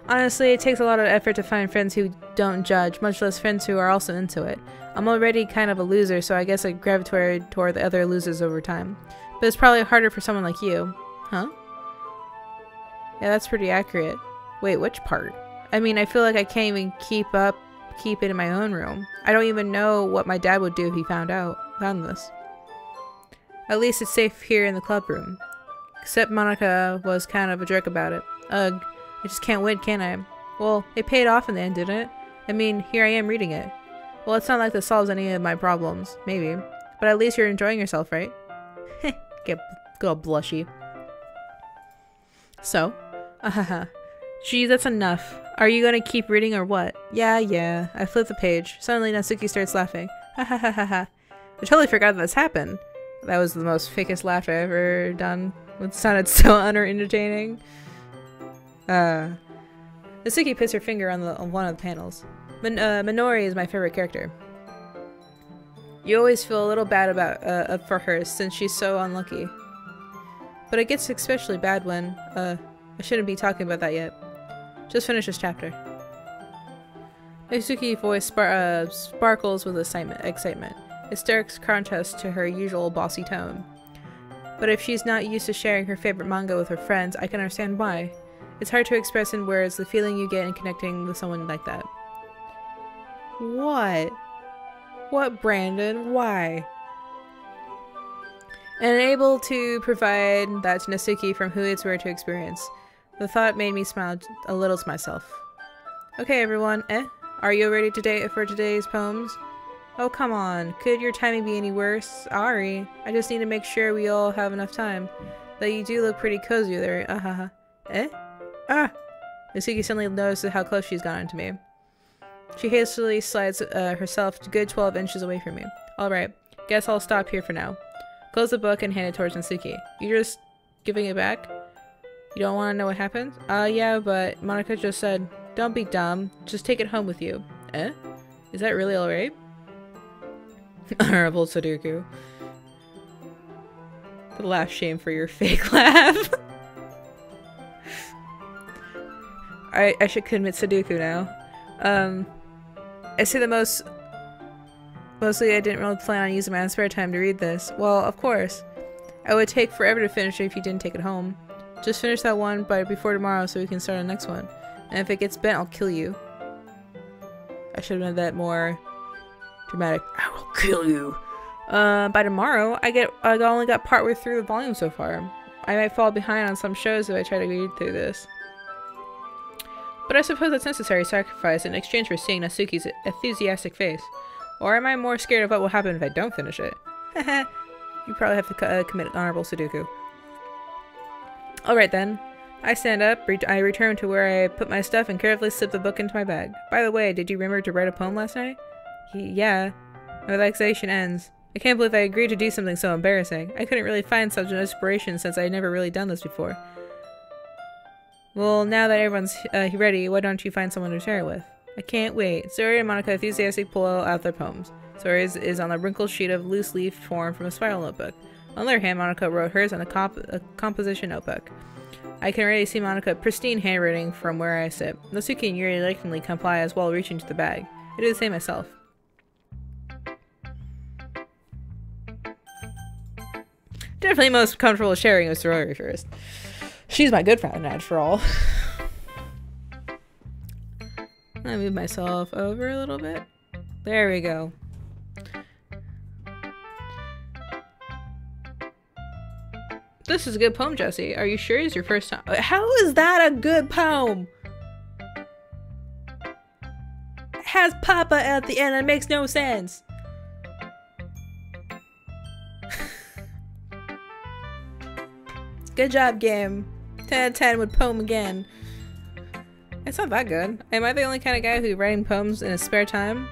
Honestly, it takes a lot of effort to find friends who don't judge, much less friends who are also into it. I'm already kind of a loser, so I guess I gravitated toward the other losers over time. But it's probably harder for someone like you. Huh? Yeah, that's pretty accurate. Wait, which part? I mean, I feel like I can't even keep it in my own room. I don't even know what my dad would do if he found this. At least it's safe here in the club room. Except Monica was kind of a jerk about it. Ugh, I just can't win, can I? Well, it paid off in the end, didn't it? I mean, here I am reading it. Well, it's not like this solves any of my problems. Maybe. But at least you're enjoying yourself, right? Get all blushy. So? Gee, that's enough. Are you gonna keep reading or what? Yeah. I flipped the page. Suddenly Natsuki starts laughing. Ha ha ha ha ha. I totally forgot that this happened. That was the most fakest laugh I've ever done. It sounded so unentertaining. Natsuki puts her finger on one of the panels. Minori is my favorite character. You always feel a little bad about for her since she's so unlucky. But it gets especially bad when I shouldn't be talking about that yet. Just finish this chapter. Natsuki's voice sparkles with excitement. It stark contrast to her usual bossy tone. But if she's not used to sharing her favorite manga with her friends, I can understand why. It's hard to express in words the feeling you get in connecting with someone like that. What? What, Brandon? Why? And able to provide that to Natsuki from who it's rare to experience. The thought made me smile a little to myself. Okay, everyone. Are you ready for today's poems? Oh, come on. Could your timing be any worse? Sorry. I just need to make sure we all have enough time. Though you do look pretty cozy there. Ahaha. Eh? Ah! Nasuki suddenly notices how close she's gotten to me. She hastily slides herself a good 12 inches away from me. Alright. Guess I'll stop here for now. Close the book and hand it towards Nasuki. You're just giving it back? You don't want to know what happened? Yeah, but Monika just said, don't be dumb. Just take it home with you. Eh? Is that really alright? Honorable Sudoku. The laugh shame for your fake laugh. I should commit Sudoku now. I say the mostly I didn't really plan on using my own spare time to read this. Well, of course. It would take forever to finish it if you didn't take it home. Just finish that one by before tomorrow so we can start on the next one. And if it gets bent, I'll kill you. I should have made that more dramatic. I will kill you. By tomorrow, I only got partway through the volume so far. I might fall behind on some shows if I try to read through this. But I suppose that's necessary sacrifice in exchange for seeing Nasuki's enthusiastic face. Or am I more scared of what will happen if I don't finish it? Haha. You probably have to commit honorable Sudoku. Alright then. I stand up, I return to where I put my stuff and carefully slip the book into my bag. By the way, did you remember to write a poem last night? Yeah. My relaxation ends. I can't believe I agreed to do something so embarrassing. I couldn't really find such an inspiration since I'd never really done this before. Well, now that everyone's ready, why don't you find someone to share it with? I can't wait. Sori and Monika enthusiastically pull out their poems. Sori's is on a wrinkled sheet of loose leaf formed from a spiral notebook. On the other hand, Monika wrote hers on a composition notebook. I can already see Monika pristine handwriting from where I sit. Nasuki and Yuri reluctantly comply as well, reaching to the bag. I do the same myself. Definitely most comfortable sharing with Sori first. She's my good friend, after all. I move myself over a little bit. There we go. This is a good poem, Jesse. Are you sure it's your first time? How is that a good poem? It has Papa at the end. It makes no sense. Good job, game. 10 out of 10 with poem again. It's not that good. Am I the only kind of guy who's writing poems in his spare time?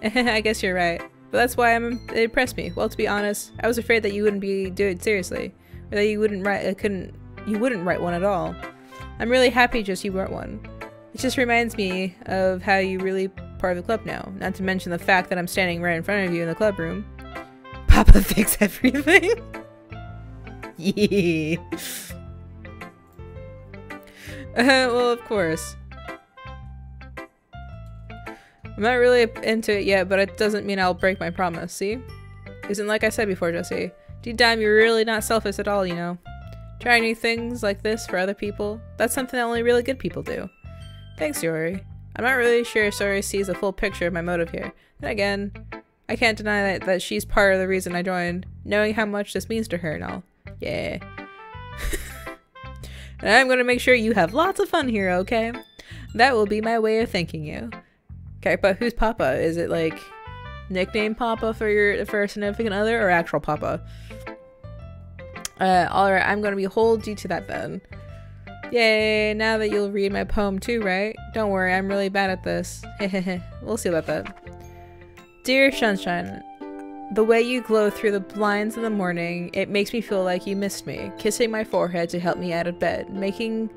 I guess you're right. But that's why it impressed me. Well, to be honest, I was afraid that you wouldn't do it seriously. Or that you wouldn't write one at all. I'm really happy just you wrote one. It just reminds me of how you're really part of the club now. Not to mention the fact that I'm standing right in front of you in the club room. Papa fix everything. Yeah. Well, of course. I'm not really into it yet, but it doesn't mean I'll break my promise, see? Isn't like I said before, Jesse. Deep down, you're really not selfish at all, you know? Trying new things like this for other people, that's something that only really good people do. Thanks, Yori. I'm not really sure if Sori sees the full picture of my motive here. Then again, I can't deny that she's part of the reason I joined, knowing how much this means to her and all. Yeah. And I'm gonna make sure you have lots of fun here, okay? That will be my way of thanking you. Okay, but who's Papa? Is it like nickname Papa for a significant other or actual Papa? Alright, I'm gonna hold you to that then. Yay, now that you'll read my poem too, right? Don't worry, I'm really bad at this. Hehehe, we'll see about that. Dear Sunshine, the way you glow through the blinds in the morning, it makes me feel like you missed me. Kissing my forehead to help me out of bed, making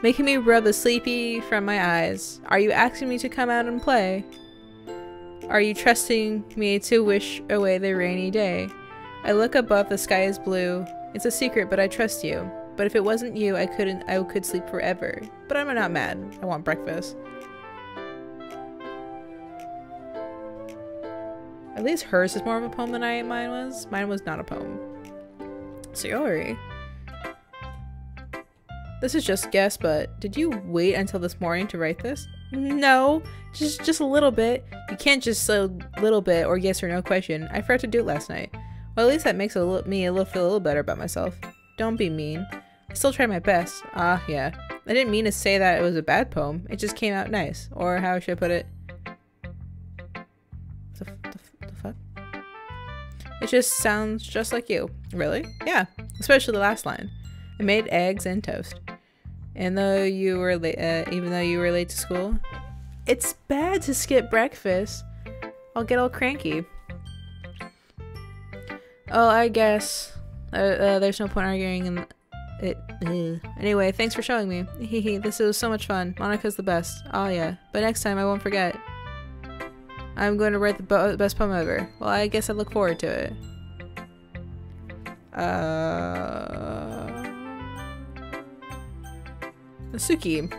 me rub the sleepy from my eyes. Are you asking me to come out and play? Are you trusting me to wish away the rainy day? I look above, the sky is blue. It's a secret, but I trust you. But if it wasn't you, I could sleep forever. But I'm not mad. I want breakfast. At least hers is more of a poem than mine was. Mine was not a poem. Sayori. This is just a guess, but did you wait until this morning to write this? No, just a little bit. You can't just say a little bit or yes or no question. I forgot to do it last night. Well, at least that makes me feel a little better about myself. Don't be mean. I still tried my best. Ah, yeah. I didn't mean to say that it was a bad poem. It just came out nice. Or how should I put it? It just sounds just like you. Really? Yeah. Especially the last line. I made eggs and toast. And though you were even though you were late to school, it's bad to skip breakfast. I'll get all cranky. Oh, I guess there's no point arguing in it. Anyway, thanks for showing me. Hehe, this was so much fun. Monika's the best. Oh yeah, but next time I won't forget. I'm going to write the best poem ever. Well, I guess I look forward to it. Suki.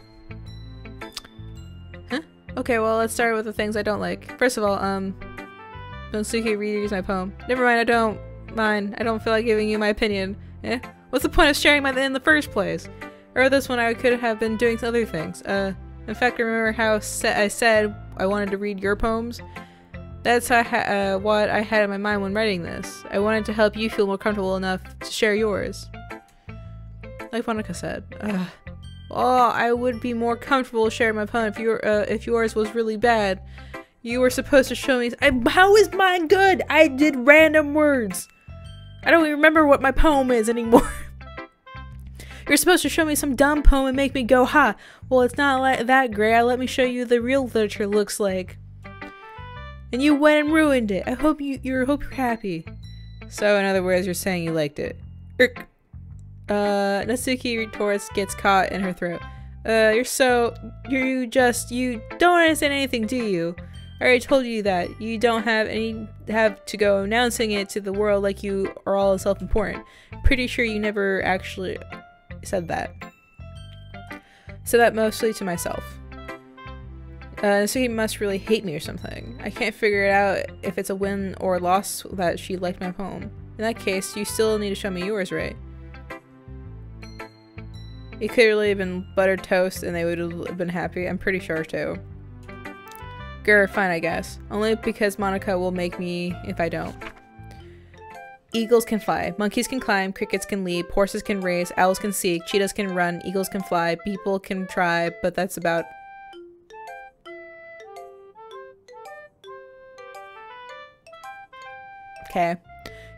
Huh? Okay, well, let's start with the things I don't like. First of all, Suki reads my poem. Never mind, I don't mind. I don't feel like giving you my opinion. Eh? What's the point of sharing my in the first place? Or this one I could have been doing other things. In fact, remember how I said I wanted to read your poems? That's what I had in my mind when writing this. I wanted to help you feel more comfortable enough to share yours. Like Monika said. Oh, I would be more comfortable sharing my poem if yours was really bad. You were supposed to show me. How is mine good? I did random words. I don't even remember what my poem is anymore. You're supposed to show me some dumb poem and make me go, ha. Well, it's not like that, Gray. Let me show you the real literature looks like. And you went and ruined it. I hope you're happy. So, in other words, you're saying you liked it. Natsuki retorts, gets caught in her throat. You don't understand anything, do you? I already told you that. You don't have to go announcing it to the world like you are all self-important. Pretty sure you never actually said that. Said that mostly to myself. So he must really hate me or something. I can't figure it out if it's a win or a loss that she liked my poem. In that case, you still need to show me yours, right? It could really have been buttered toast and they would have been happy. I'm pretty sure too. Grr, fine I guess. Only because Monika will make me if I don't. Eagles can fly, monkeys can climb, crickets can leap, horses can race, owls can seek, cheetahs can run, eagles can fly, people can try, but that's about... Okay.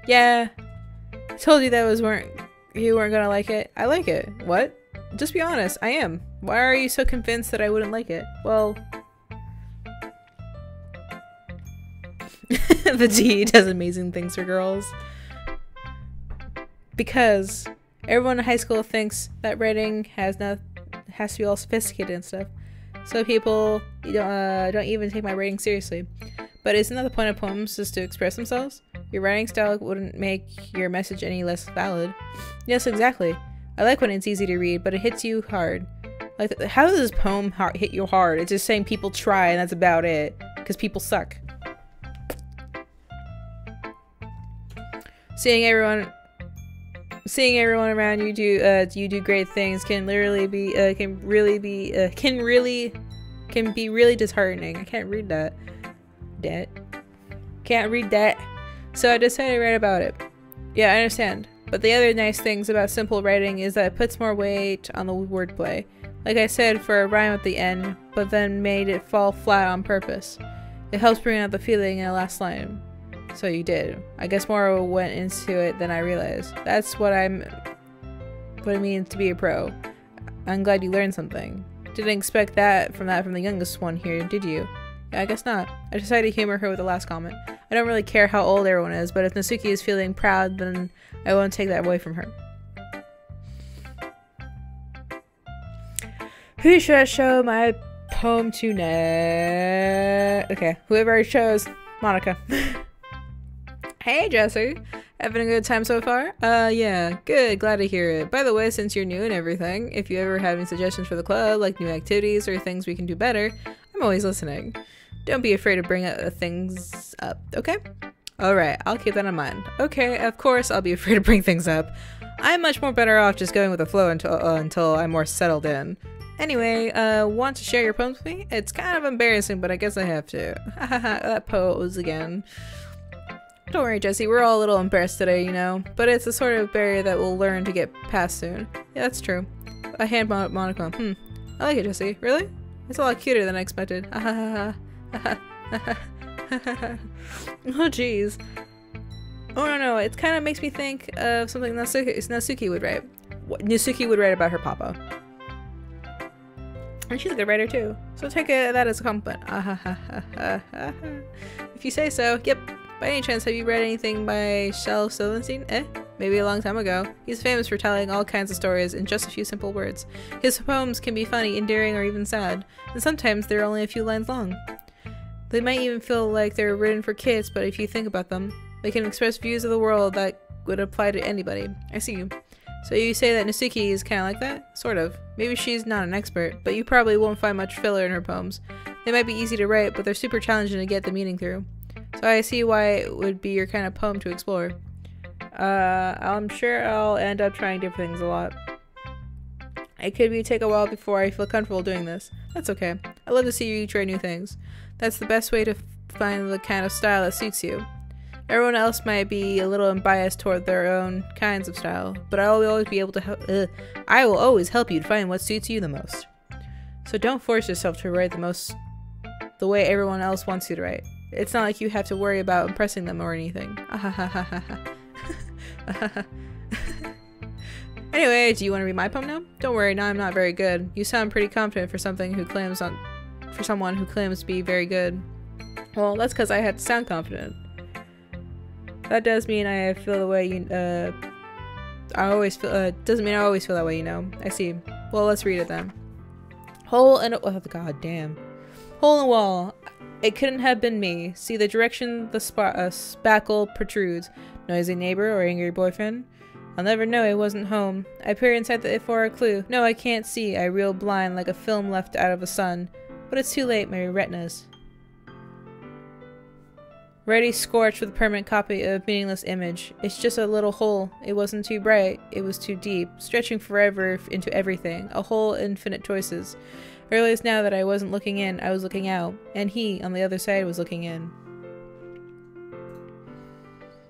Yeah. I told you that you weren't gonna like it. I like it. What? Just be honest, I am. Why are you so convinced that I wouldn't like it? Well... The D does amazing things for girls. Because everyone in high school thinks that writing has to be all sophisticated and stuff. So people don't even take my writing seriously. But isn't that the point of poems, just to express themselves? Your writing style wouldn't make your message any less valid. Yes, exactly. I like when it's easy to read, but it hits you hard. Like, how does this poem hit you hard? It's just saying people try and that's about it. Because people suck. Seeing everyone around you do great things can really be really disheartening. I can't read that. Can't read that. So I decided to write about it. Yeah, I understand. But the other nice things about simple writing is that it puts more weight on the wordplay. Like I said, for a rhyme at the end, but then made it fall flat on purpose. It helps bring out the feeling in the last line. So you did. I guess more went into it than I realized. That's what it means to be a pro. I'm glad you learned something. Didn't expect that from the youngest one here, did you? Yeah, I guess not. I decided to humor her with the last comment. I don't really care how old everyone is, but if Natsuki is feeling proud, then I won't take that away from her. Who should I show my poem to next? Okay, whoever I chose, Monika. Hey, Jesse. Having a good time so far? Yeah, good. Glad to hear it. By the way, since you're new and everything, if you ever have any suggestions for the club, like new activities or things we can do better, I'm always listening. Don't be afraid to bring things up, okay? Alright, I'll keep that in mind. Okay, of course I'll be afraid to bring things up. I'm much more better off just going with the flow until I'm more settled in. Anyway, want to share your poems with me? It's kind of embarrassing, but I guess I have to. Hahaha, that pose again. Don't worry, Jesse, we're all a little embarrassed today, you know, but it's the sort of barrier that we'll learn to get past soon. Yeah, that's true. I hand Monika. I like it, Jesse. Really? It's a lot cuter than I expected. Oh, jeez. Oh no, it kind of makes me think of something Natsuki would write. What Natsuki would write about her papa. And she's a good writer too, so take that as a compliment. If you say so. Yep. By any chance, have you read anything by Shel Silverstein? Maybe a long time ago. He's famous for telling all kinds of stories in just a few simple words. His poems can be funny, endearing, or even sad, and sometimes they're only a few lines long. They might even feel like they're written for kids, but if you think about them, they can express views of the world that would apply to anybody. I see you. So you say that Natsuki is kind of like that? Sort of. Maybe she's not an expert, but you probably won't find much filler in her poems. They might be easy to write, but they're super challenging to get the meaning through. So I see why it would be your kind of poem to explore. I'm sure I'll end up trying different things a lot. It could take a while before I feel comfortable doing this. That's okay. I love to see you try new things. That's the best way to find the kind of style that suits you. Everyone else might be a little unbiased toward their own kinds of style, but I will always be able to help. I will always help you to find what suits you the most. So don't force yourself to write the way everyone else wants you to write. It's not like you have to worry about impressing them or anything. Anyway, do you want to read my poem now? Don't worry, now I'm not very good. You sound pretty confident for someone who claims to be very good. Well, that's because I have to sound confident. That does mean I feel the way you. Doesn't mean I always feel that way, you know. I see. Well, let's read it then. Hole in a. Oh, god damn. Hole in the wall. It couldn't have been me. See the direction the spackle protrudes. Noisy neighbor or angry boyfriend? I'll never know I wasn't home. I peer inside for a clue. No, I can't see. I reel blind like a film left out of the sun. But it's too late, my retinas. Ready scorched with a permanent copy of meaningless image. It's just a little hole. It wasn't too bright. It was too deep. Stretching forever into everything. A whole infinite choices. I realized now that I wasn't looking in, I was looking out. And he, on the other side, was looking in.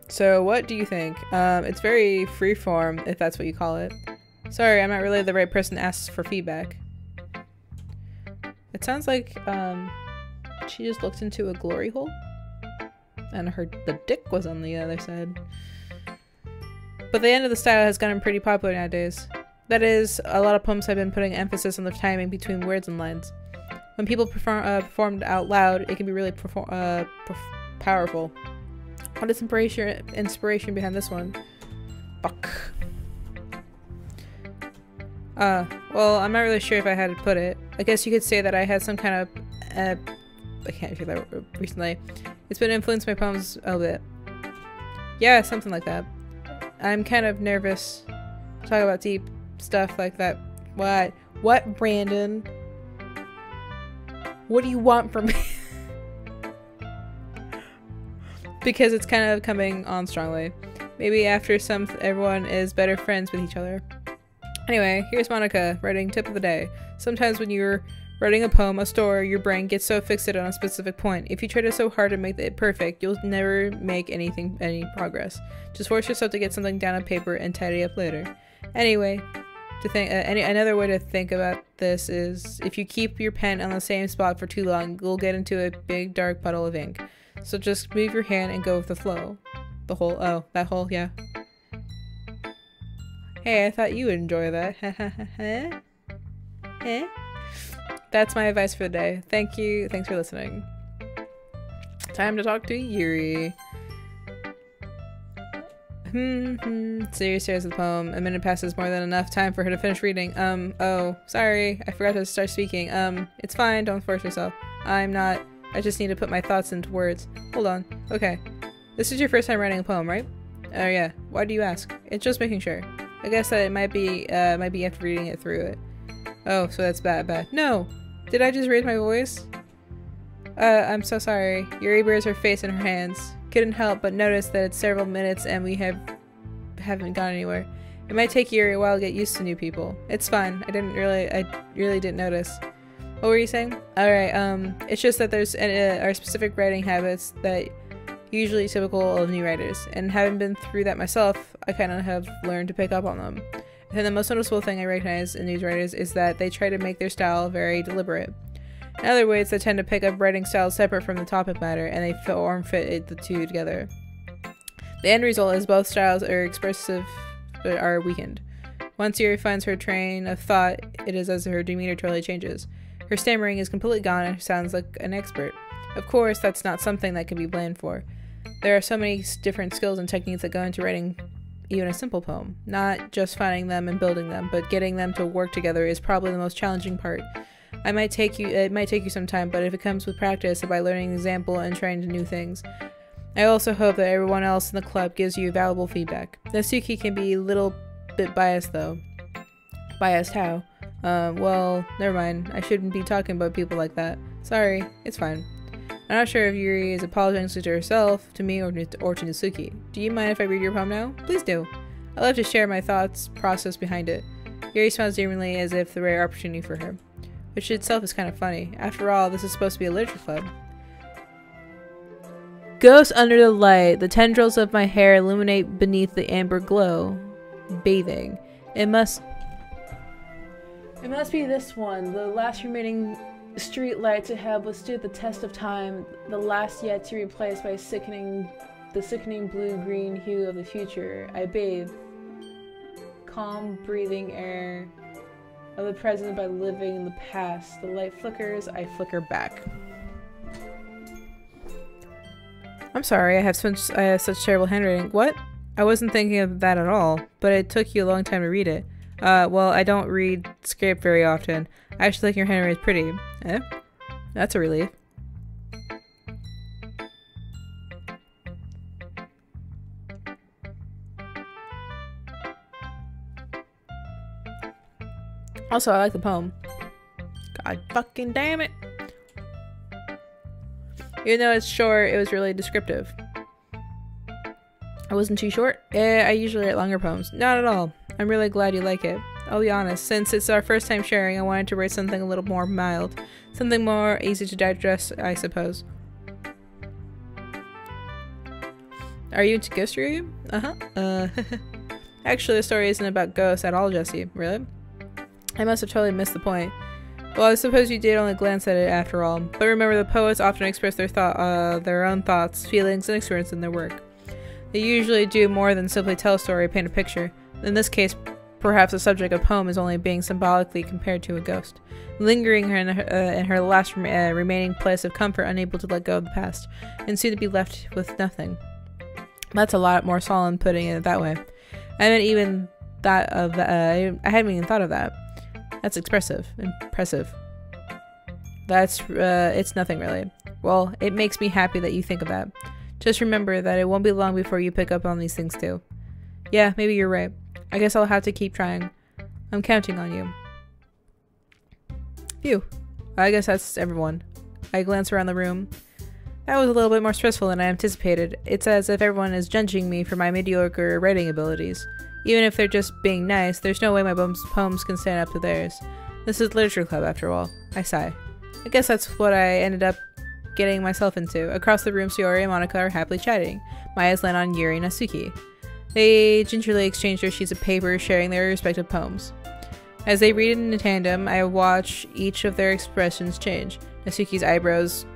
So, what do you think? It's very freeform, if that's what you call it. Sorry, I'm not really the right person to ask for feedback. It sounds like, she just looked into a glory hole. And the dick was on the other side. But the end of the style has gotten pretty popular nowadays. That is, a lot of poems have been putting emphasis on the timing between words and lines. When people performed out loud, it can be really powerful. What is inspiration behind this one? Fuck. Well, I'm not really sure if I had to put it. I guess you could say that I had some kind of, I can't figure that out recently. It's been influenced my poems a bit. Yeah, something like that. I'm kind of nervous to talk about deep stuff like that. What? What, Brandon? What do you want from me? Because it's kind of coming on strongly. Maybe after everyone is better friends with each other. Anyway, here's Monica writing tip of the day. Sometimes when you're writing a poem, a story, your brain gets so fixated on a specific point. If you try so hard to make it perfect, you'll never make any progress. Just force yourself to get something down on paper and tidy up later. Anyway, another way to think about this is if you keep your pen on the same spot for too long, you'll get into a big dark puddle of ink. So just move your hand and go with the flow. The hole. Oh, that hole, yeah. Hey, I thought you would enjoy that. That's my advice for the day. Thank you. Thanks for listening. Time to talk to Yuri. Siri stares at the poem. A minute passes, more than enough time for her to finish reading. Oh, sorry. I forgot to start speaking. It's fine. Don't force yourself. I just need to put my thoughts into words. Hold on. Okay. This is your first time writing a poem, right? Oh, yeah. Why do you ask? It's just making sure. I guess that it might be after reading it through it. Oh, so that's bad. No! Did I just raise my voice? I'm so sorry. Yuri bears her face in her hands. Couldn't help but notice that it's several minutes and we haven't gone anywhere. It might take Yuri a while to get used to new people. It's fine. I really didn't notice. What were you saying? Alright, it's just that there's our specific writing habits that usually typical of new writers, and having been through that myself, I kind of have learned to pick up on them. I think the most noticeable thing I recognize in news writers is that they try to make their style very deliberate. In other words, they tend to pick up writing styles separate from the topic matter, and they form fit the two together. The end result is both styles are expressive but are weakened. Once Yuri finds her train of thought, it is as her demeanor totally changes. Her stammering is completely gone and sounds like an expert. Of course, that's not something that can be blamed for. There are so many different skills and techniques that go into writing even a simple poem. Not just finding them and building them, but getting them to work together is probably the most challenging part. It might take you some time, but if it comes with practice and by learning example and trying new things. I also hope that everyone else in the club gives you valuable feedback. Natsuki can be a little bit biased though. Biased how? Well, never mind. I shouldn't be talking about people like that. Sorry, it's fine. I'm not sure if Yuri is apologizing to herself, to me, or to Natsuki. Do you mind if I read your poem now? Please do. I love to share my thoughts, process behind it. Yuri smiles genuinely as if the rare opportunity for her. Which itself is kind of funny. After all, this is supposed to be a literature club. Ghost under the light. The tendrils of my hair illuminate beneath the amber glow. Bathing. It must be this one, the last remaining street light to have withstood the test of time, the last yet to replace by the sickening blue-green hue of the future. I bathe, calm, breathing air of the present by living in the past. The light flickers, I flicker back. I'm sorry, I have such terrible handwriting. What? I wasn't thinking of that at all, but it took you a long time to read it. Well, I don't read script very often. I actually think your handwriting is pretty. Eh? That's a relief. Also, I like the poem. God fucking damn it! Even though it's short, it was really descriptive. I wasn't too short? I usually write longer poems. Not at all. I'm really glad you like it. I'll be honest, since it's our first time sharing, I wanted to write something a little more mild. Something more easy to digest, I suppose. Are you into ghost story? Actually, the story isn't about ghosts at all, Jesse. Really? I must have totally missed the point. Well, I suppose you did only glance at it after all. But remember, the poets often express their own thoughts, feelings, and experience in their work. They usually do more than simply tell a story or paint a picture. In this case, perhaps the subject of the poem is only being symbolically compared to a ghost, lingering in her last remaining place of comfort, unable to let go of the past, and soon to be left with nothing. That's a lot more solemn putting it that way. I hadn't even thought of that. That's impressive. That's it's nothing really. Well, it makes me happy that you think of that. Just remember that it won't be long before you pick up on these things too. Yeah, maybe you're right. I guess I'll have to keep trying. I'm counting on you. Phew. I guess that's everyone. I glance around the room. That was a little bit more stressful than I anticipated. It's as if everyone is judging me for my mediocre writing abilities. Even if they're just being nice, there's no way my poems can stand up to theirs. This is literature club after all. I sigh. I guess that's what I ended up getting myself into. Across the room, Sayori and Monica are happily chatting. My eyes land on Yuri and Natsuki. They gingerly exchange their sheets of paper, sharing their respective poems. As they read in tandem, I watch each of their expressions change. Natsuki's eyebrows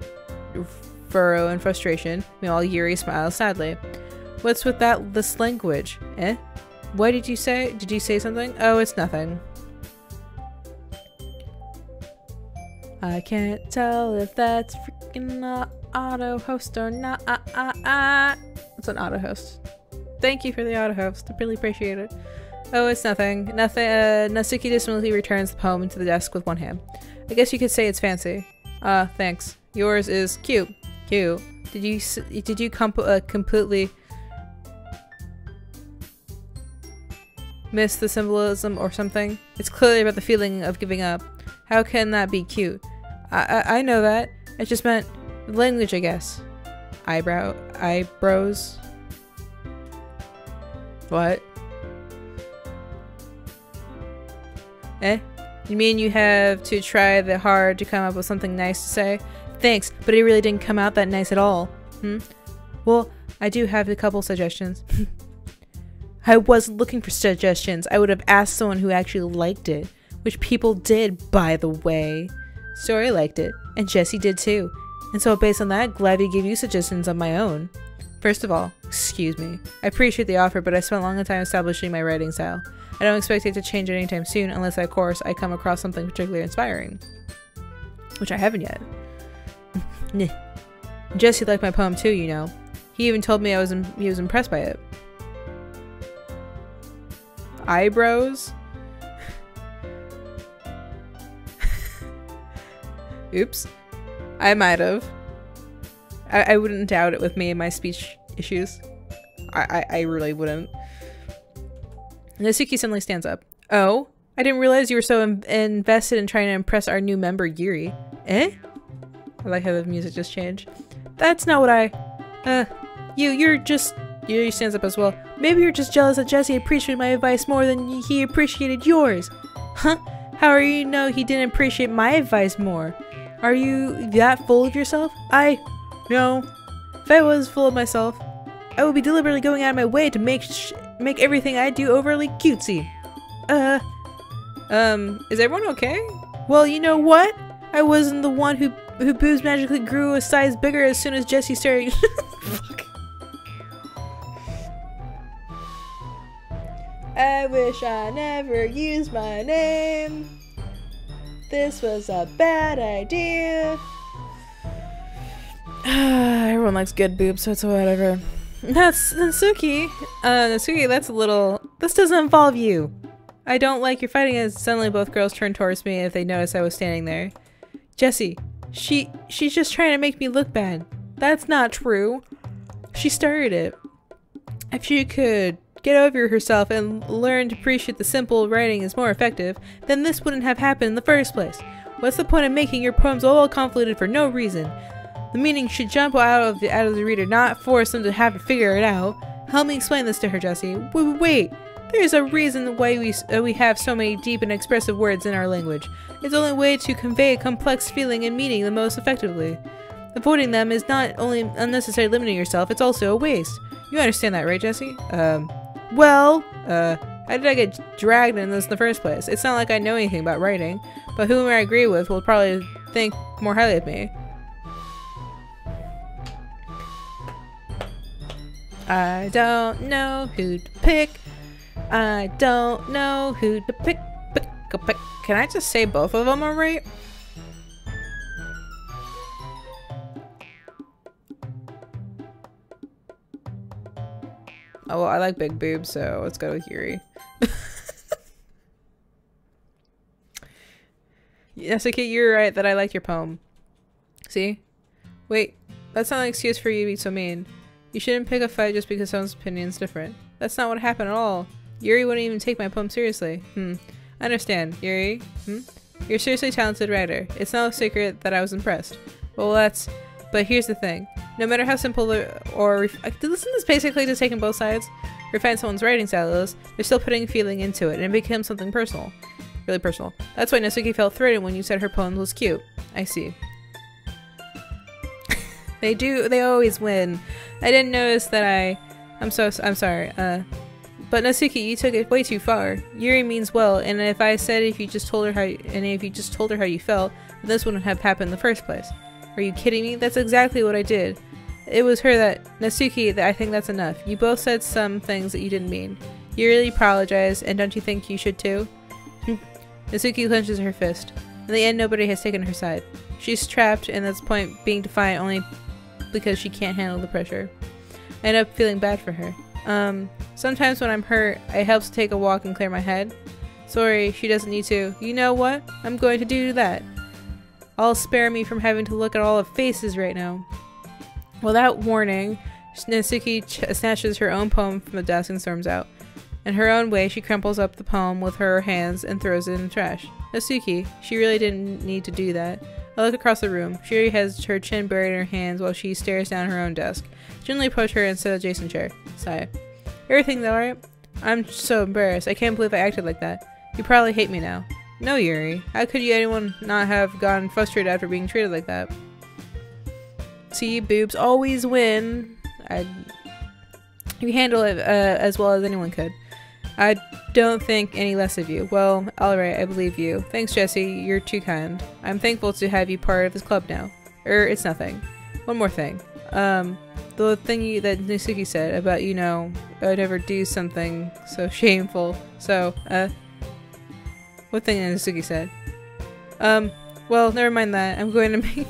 furrow in frustration, while Yuri smiles sadly. What's with this language? Eh? What did you say? Did you say something? Oh, it's nothing. I can't tell if that's freaking auto host or not. It's an auto host. Thank you for the auto host. I really appreciate it. Oh, it's nothing. Nothing. Natsuki dismally returns the poem to the desk with one hand. I guess you could say it's fancy. Thanks. Yours is cute. Cute. Did you completely miss the symbolism or something? It's clearly about the feeling of giving up. How can that be cute? I know that. It just meant language, I guess. Eyebrows. What? Eh? You mean you have to try that hard to come up with something nice to say? Thanks, but it really didn't come out that nice at all. Well, I do have a couple suggestions. I wasn't looking for suggestions. I would have asked someone who actually liked it. Which people did, by the way. Story liked it, and Jessie did too. And so based on that, glad to give you suggestions of my own. First of all, excuse me. I appreciate the offer, but I spent a long time establishing my writing style. I don't expect it to change anytime soon unless, of course, I come across something particularly inspiring. Which I haven't yet. Jesse liked my poem too, you know. He even told me he was impressed by it. Eyebrows? Oops. I might have. I wouldn't doubt it with me and my speech issues. I really wouldn't. Natsuki suddenly stands up. Oh? I didn't realize you were so invested in trying to impress our new member, Yuri. Eh? I like how the music just changed. That's not what Yuri stands up as well. Maybe you're just jealous that Jesse appreciated my advice more than he appreciated yours. Huh? How are you know he didn't appreciate my advice more? Are you that full of yourself? No. If I was full of myself, I would be deliberately going out of my way to make everything I do overly cutesy. Is everyone okay? Well, you know what? I wasn't the one who boobs magically grew a size bigger as soon as Jesse started. Fuck. I wish I never used my name. This was a bad idea. Everyone likes good boobs, so it's whatever. That's Natsuki. Natsuki, that's a little... This doesn't involve you. I don't like your fighting as suddenly both girls turned towards me if they noticed I was standing there. Jesse, she's just trying to make me look bad. That's not true. She started it. If she could get over herself and learn to appreciate the simple writing is more effective, then this wouldn't have happened in the first place. What's the point of making your poems all convoluted for no reason? The meaning should jump out of the reader, not force them to have to figure it out. Help me explain this to her, Jesse. Wait. There's a reason why we have so many deep and expressive words in our language. It's the only way to convey a complex feeling and meaning the most effectively. Avoiding them is not only unnecessary limiting yourself, it's also a waste. You understand that, right, Jesse? How did I get dragged in this in the first place? It's not like I know anything about writing, but whoever I agree with will probably think more highly of me. I don't know who to pick. I don't know who to pick. Can I just say both of them are right? Oh, well, I like big boobs, so let's go with Yuri. Yes, okay, you're right that I like your poem. See? Wait, that's not an excuse for you to be so mean. You shouldn't pick a fight just because someone's opinion is different. That's not what happened at all. Yuri wouldn't even take my poem seriously. I understand, Yuri. You're a seriously talented writer. It's no secret that I was impressed. But here's the thing. No matter how simple isn't this basically just taking both sides? Refine someone's writing style is, they're still putting feeling into it, and it becomes something personal. Really personal. That's why Natsuki felt threatened when you said her poem was cute. I see. They always win. I didn't notice that I'm sorry, but Natsuki, you took it way too far. Yuri means well, and if you just told her how you felt, then this wouldn't have happened in the first place. Are you kidding me? That's exactly what I did. It was her Natsuki, I think that's enough. You both said some things that you didn't mean. You really apologized, and don't you think you should too? Natsuki clenches her fist. In the end, nobody has taken her side. She's trapped, and that's the point being defiant only because she can't handle the pressure. I end up feeling bad for her. Sometimes when I'm hurt, it helps to take a walk and clear my head. Sorry, she doesn't need to. You know what? I'm going to do that. I'll spare me from having to look at all the faces right now. Without warning, Natsuki snatches her own poem from the desk and storms out. In her own way, she crumples up the poem with her hands and throws it in the trash. Natsuki, she really didn't need to do that. I look across the room. She already has her chin buried in her hands while she stares down her own desk. Gently push her into the adjacent chair. Sigh. Everything's alright? I'm so embarrassed. I can't believe I acted like that. You probably hate me now. No, Yuri. How could anyone not have gotten frustrated after being treated like that? See, boobs always win. You handle it as well as anyone could. I don't think any less of you. Well, alright, I believe you. Thanks, Jesse. You're too kind. I'm thankful to have you part of this club now. It's nothing. One more thing. the thing that Nisuki said about, you know, I'd never do something so shameful. So, what thing Nisuki said? Well, never mind that. I'm going to make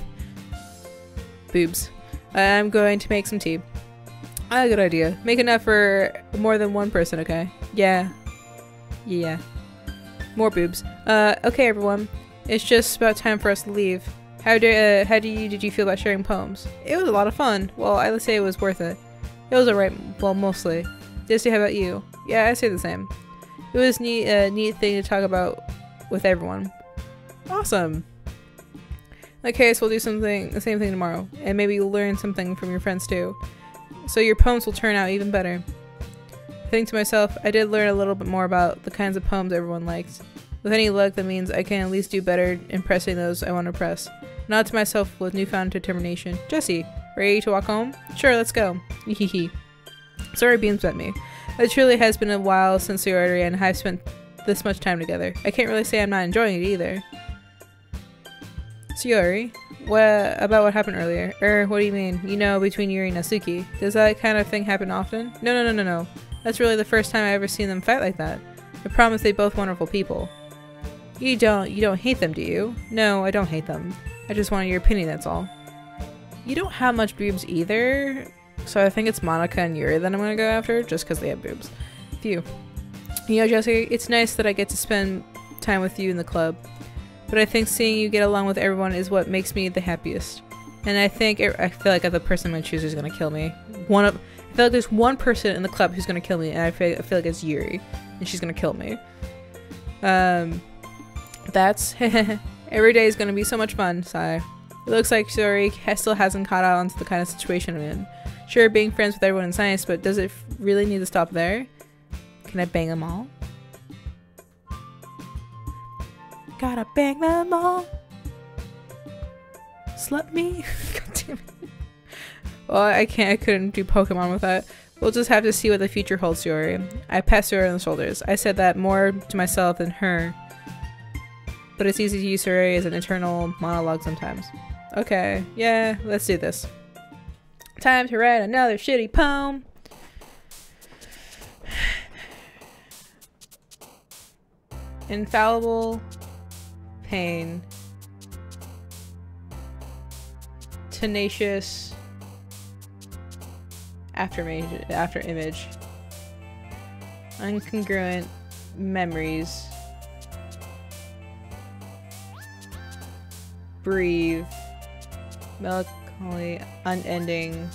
boobs. I'm going to make some tea. Good idea. Make enough for more than one person, okay? Yeah. Yeah. More boobs. Okay, everyone. It's just about time for us to leave. How did you feel about sharing poems? It was a lot of fun. Well, I would say it was worth it. It was alright. Well, mostly. Jesse, how about you? Yeah, I say the same. It was neat thing to talk about with everyone. Awesome. Okay, so we'll do the same thing tomorrow, and maybe you'll learn something from your friends too. So your poems will turn out even better. I think to myself, I did learn a little bit more about the kinds of poems everyone likes. With any luck, that means I can at least do better impressing those I want to impress. Nod to myself with newfound determination. Jesse, ready to walk home? Sure, let's go. Hehehe. Sorry beams at me. It truly has been a while since Sayori and I have spent this much time together. I can't really say I'm not enjoying it either. Sayori, what about what happened earlier? What do you mean? You know, between Yuri and Natsuki. Does that kind of thing happen often? No. That's really the first time I've ever seen them fight like that. I promise they're both wonderful people. You don't hate them, do you? No, I don't hate them. I just wanted your opinion, that's all. You don't have much boobs either, so I think it's Monica and Yuri that I'm gonna go after, just because they have boobs. Phew. You know, Jesse, it's nice that I get to spend time with you in the club. But I think seeing you get along with everyone is what makes me the happiest. And I feel like the person I'm gonna choose is gonna kill me. I feel like there's one person in the club who's gonna kill me, and I feel like it's Yuri, and she's gonna kill me. That's every day is gonna be so much fun. Sigh. It looks like Sayori still hasn't caught on to the kind of situation I'm in. Sure, being friends with everyone is nice, but does it really need to stop there? Can I bang them all? Gotta bang them all. Slut me. God damn it. Well, I couldn't do Pokemon with that. We'll just have to see what the future holds, Sayori. I passed Sayori on the shoulders. I said that more to myself than her. But it's easy to use Sayori as an internal monologue sometimes. Okay, yeah, let's do this. Time to write another shitty poem. Infallible pain. Tenacious after image. Incongruent memories. Breathe. Melancholy, unending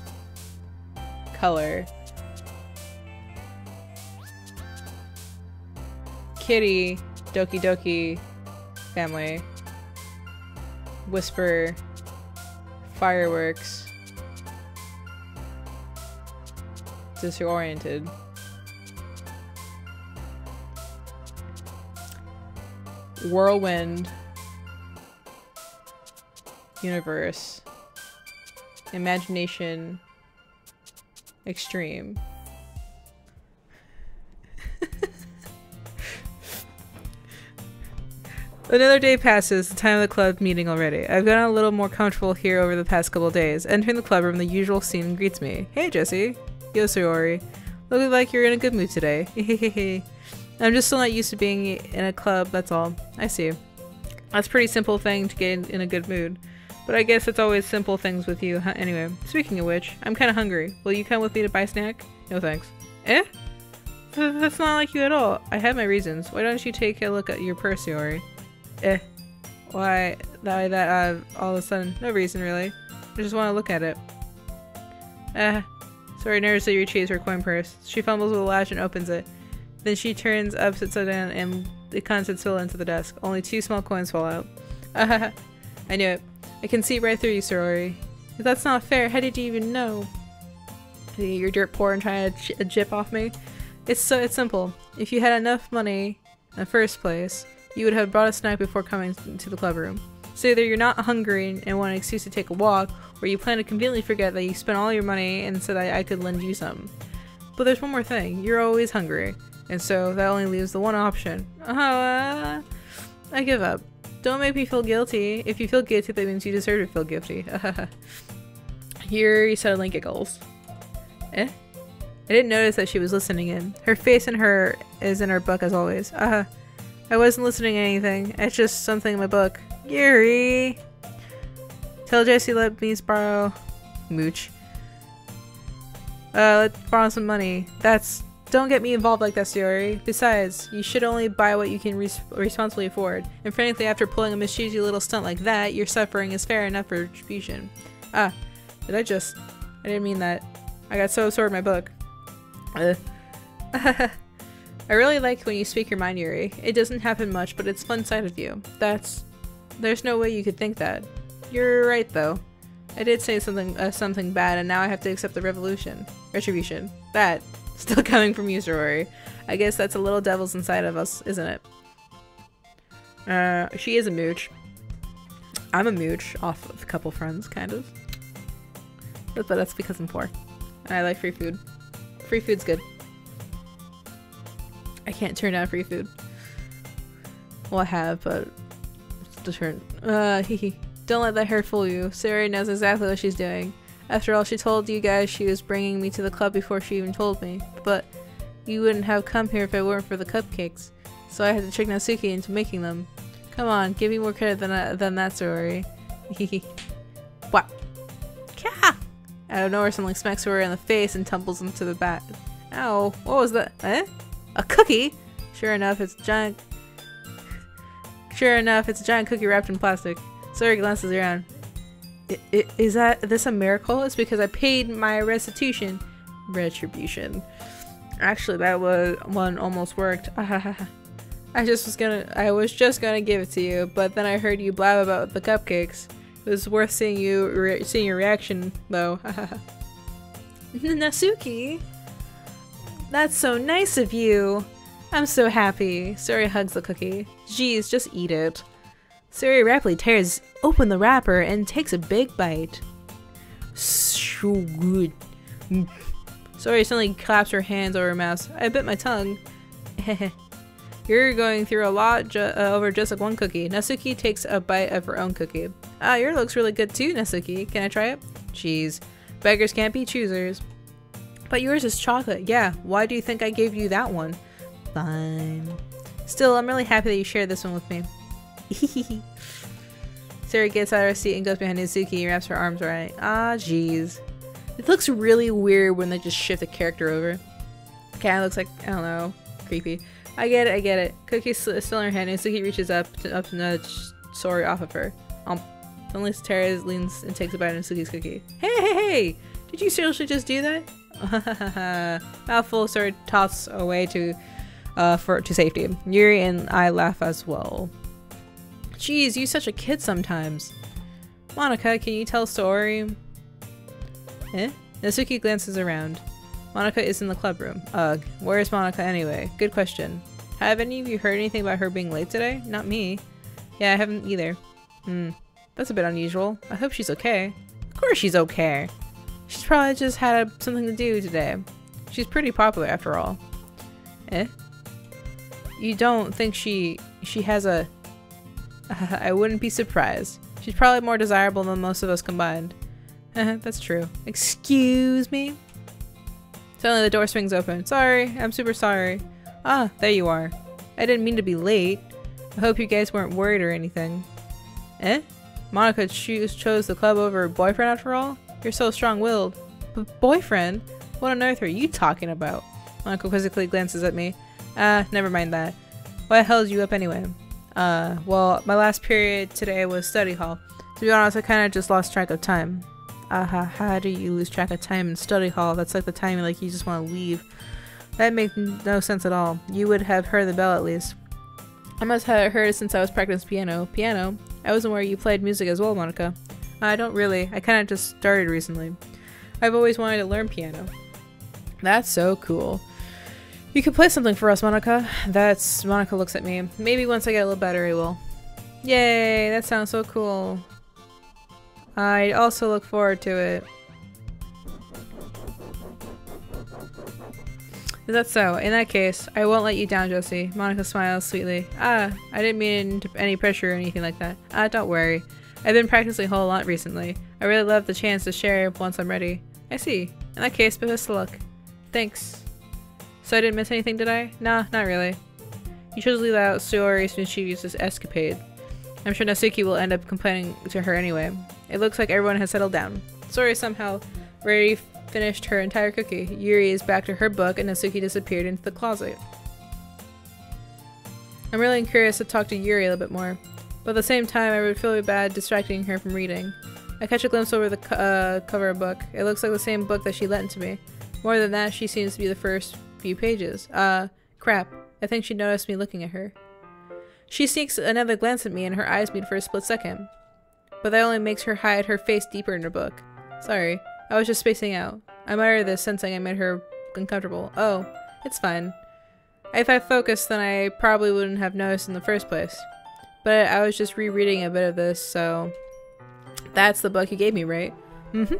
color. Kitty, Doki Doki family. Whisper, fireworks. Disoriented. Whirlwind. Universe. Imagination. Extreme. Another day passes, the time of the club meeting already. I've gotten a little more comfortable here over the past couple of days. Entering the club room, the usual scene greets me. Hey, Jesse. Yo, Sayori. Looking like you're in a good mood today. I'm just still not used to being in a club, that's all. I see. That's a pretty simple thing to get in a good mood. But I guess it's always simple things with you. Anyway, speaking of which, I'm kind of hungry. Will you come with me to buy a snack? No thanks. Eh? That's not like you at all. I have my reasons. Why don't you take a look at your purse, Sayori? Why that all of a sudden? No reason really. I just want to look at it. Sorry, notice that you retrieves her coin purse. She fumbles with the latch and opens it. Then she turns upside down and the contents spill into the desk. Only 2 small coins fall out. I knew it. I can see right through you, Sayori. If that's not fair, how did you even know? You're dirt poor and trying to jip off me? It's simple. If you had enough money in the first place, you would have brought a snack before coming to the club room. So either you're not hungry and want an excuse to take a walk, or you plan to conveniently forget that you spent all your money and said I could lend you some. But there's one more thing. You're always hungry. And so that only leaves the one option. I give up. Don't make me feel guilty. If you feel guilty, that means you deserve to feel guilty. Here he suddenly giggles. Eh? I didn't notice that she was listening in. Her face is in her book as always. I wasn't listening to anything. It's just something in my book. Yuri! Tell Jessie let me borrow... Mooch. Let's borrow some money. Don't get me involved like that, Sayori. Besides, you should only buy what you can responsibly afford. And frankly, after pulling a mischievous little stunt like that, your suffering is fair enough for retribution. I didn't mean that. I got so absorbed in my book. I really like when you speak your mind, Yuri. It doesn't happen much, but it's fun side of you. There's no way you could think that. You're right, though. I did say something bad, and now I have to accept the retribution. That still coming from you, Sayori. I guess that's a little devil's inside of us, isn't it? She is a mooch. I'm a mooch off of a couple friends, kind of. But that's because I'm poor. And I like free food. Free food's good. I can't turn down free food. Well, I have, but it's different. Don't let that hair fool you. Sayori knows exactly what she's doing. After all, she told you guys she was bringing me to the club before she even told me. But you wouldn't have come here if it weren't for the cupcakes. So I had to trick Natsuki into making them. Come on, give me more credit than that, Sayori. What? Kah! Out of nowhere, something smacks Sayori in the face and tumbles into the back. Ow, what was that? Eh? A cookie? Sure enough, it's a giant cookie wrapped in plastic. Sayori glances around. Is this a miracle? It's because I paid my retribution. Actually, that one almost worked. I was just gonna give it to you, but then I heard you blab about the cupcakes. It was worth seeing your reaction, though. Natsuki, that's so nice of you. I'm so happy. Sayori hugs the cookie. Geez, just eat it. Sayori rapidly tears open the wrapper and takes a big bite. So good. Sayori suddenly claps her hands over her mouth. I bit my tongue. You're going through a lot over just like one cookie. Natsuki takes a bite of her own cookie. Yours looks really good too, Natsuki. Can I try it? Jeez. Beggars can't be choosers. But yours is chocolate. Yeah, why do you think I gave you that one? Fine. Still, I'm really happy that you shared this one with me. Sayori gets out of her seat and goes behind Natsuki and wraps her arms around it. Jeez. It looks really weird when they just shift the character over. Kinda looks like, I don't know, creepy. I get it. Cookie's still in her hand. Natsuki reaches up to nudge Sayori off of her. Suddenly Tara leans and takes a bite of Natsuki's cookie. Hey! Did you seriously just do that? Mouthful, Sayori tosses away to safety. Yuri and I laugh as well. Jeez, you're such a kid sometimes. Monika, can you tell a story? Eh? Natsuki glances around. Monika is in the club room. Ugh, where is Monika anyway? Good question. Have any of you heard anything about her being late today? Not me. Yeah, I haven't either. That's a bit unusual. I hope she's okay. Of course she's okay. She's probably just had something to do today. She's pretty popular after all. Eh? You don't think she has a... I wouldn't be surprised. She's probably more desirable than most of us combined. That's true. Excuse me? Suddenly the door swings open. Sorry, I'm super sorry. There you are. I didn't mean to be late. I hope you guys weren't worried or anything. Eh? Monika chose the club over her boyfriend after all? You're so strong-willed. Boyfriend? What on earth are you talking about? Monika quizzically glances at me. Never mind that. What held you up anyway? Well, my last period today was study hall. To be honest, I kind of just lost track of time. How do you lose track of time in study hall? That's like the time you just want to leave. That makes no sense at all. You would have heard the bell at least. I must have heard it since I was practicing piano. Piano? I wasn't where you played music as well, Monika. I don't really. I kind of just started recently. I've always wanted to learn piano. That's so cool. You could play something for us, Monika. Monika looks at me. Maybe once I get a little better, I will. Yay, that sounds so cool. I also look forward to it. Is that so? In that case, I won't let you down, Josie. Monika smiles sweetly. I didn't mean any pressure or anything like that. Don't worry. I've been practicing a whole lot recently. I really love the chance to share once I'm ready. I see. In that case, best of luck. Thanks. So I didn't miss anything, did I? Nah, not really. You chose to leave out Sayori's mischievous escapade. I'm sure Natsuki will end up complaining to her anyway. It looks like everyone has settled down. Sayori somehow already finished her entire cookie. Yuri is back to her book and Natsuki disappeared into the closet. I'm really curious to talk to Yuri a little bit more, but at the same time I would feel bad distracting her from reading. I catch a glimpse over the cover of the book. It looks like the same book that she lent to me. More than that, she seems to be the first few pages. Crap. I think she noticed me looking at her. She sneaks another glance at me and her eyes meet for a split second. But that only makes her hide her face deeper in her book. Sorry, I was just spacing out. I muttered this, sensing I made her uncomfortable. Oh, it's fine. If I focused, then I probably wouldn't have noticed in the first place. But I was just rereading a bit of this, so... That's the book you gave me, right? Mm-hmm.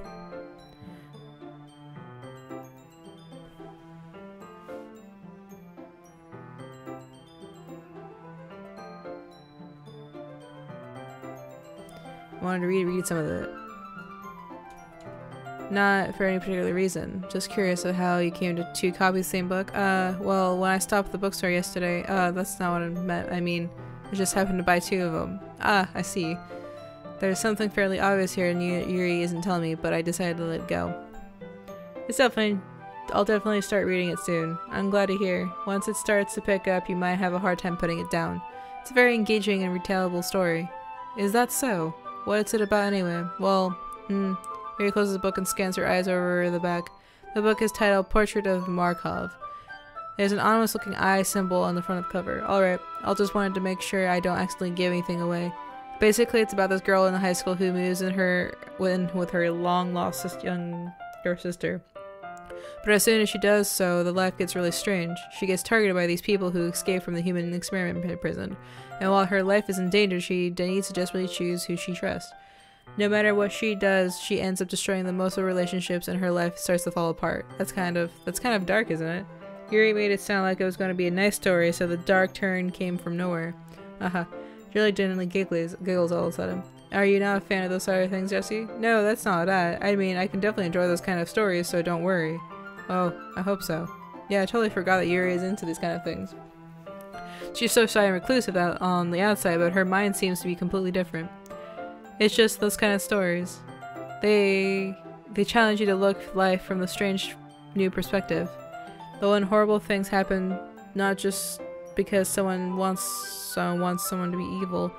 I wanted to read some of it. Not for any particular reason. Just curious of how you came to 2 copies of the same book. Well, when I stopped at the bookstore yesterday, that's not what I meant. I mean, I just happened to buy 2 of them. Ah, I see. There's something fairly obvious here and Yuri isn't telling me, but I decided to let it go. I'll definitely start reading it soon. I'm glad to hear. Once it starts to pick up, you might have a hard time putting it down. It's a very engaging and retellable story. Is that so? What's it about anyway? Well, Yuri closes the book and scans her eyes over the back. The book is titled Portrait of Markov. There's an ominous looking eye symbol on the front of the cover. Alright, I'll just wanted to make sure I don't accidentally give anything away. Basically, it's about this girl in the high school who moves in with her long-lost younger sister. But as soon as she does so, the life gets really strange. She gets targeted by these people who escape from the human experiment prison. And while her life is in danger, she needs to desperately choose who she trusts. No matter what she does, she ends up destroying the most of relationships and her life starts to fall apart. That's kind of dark, isn't it? Yuri made it sound like it was going to be a nice story, so the dark turn came from nowhere. Really genuinely giggles all of a sudden. Are you not a fan of those sort of things, Jesse? No, that's not that. I mean, I can definitely enjoy those kind of stories, so don't worry. Oh, I hope so. Yeah, I totally forgot that Yuri is into these kind of things. She's so shy and reclusive on the outside, but her mind seems to be completely different. It's just those kind of stories. They challenge you to look at life from a strange new perspective. Though when horrible things happen, not just because someone wants someone to be evil,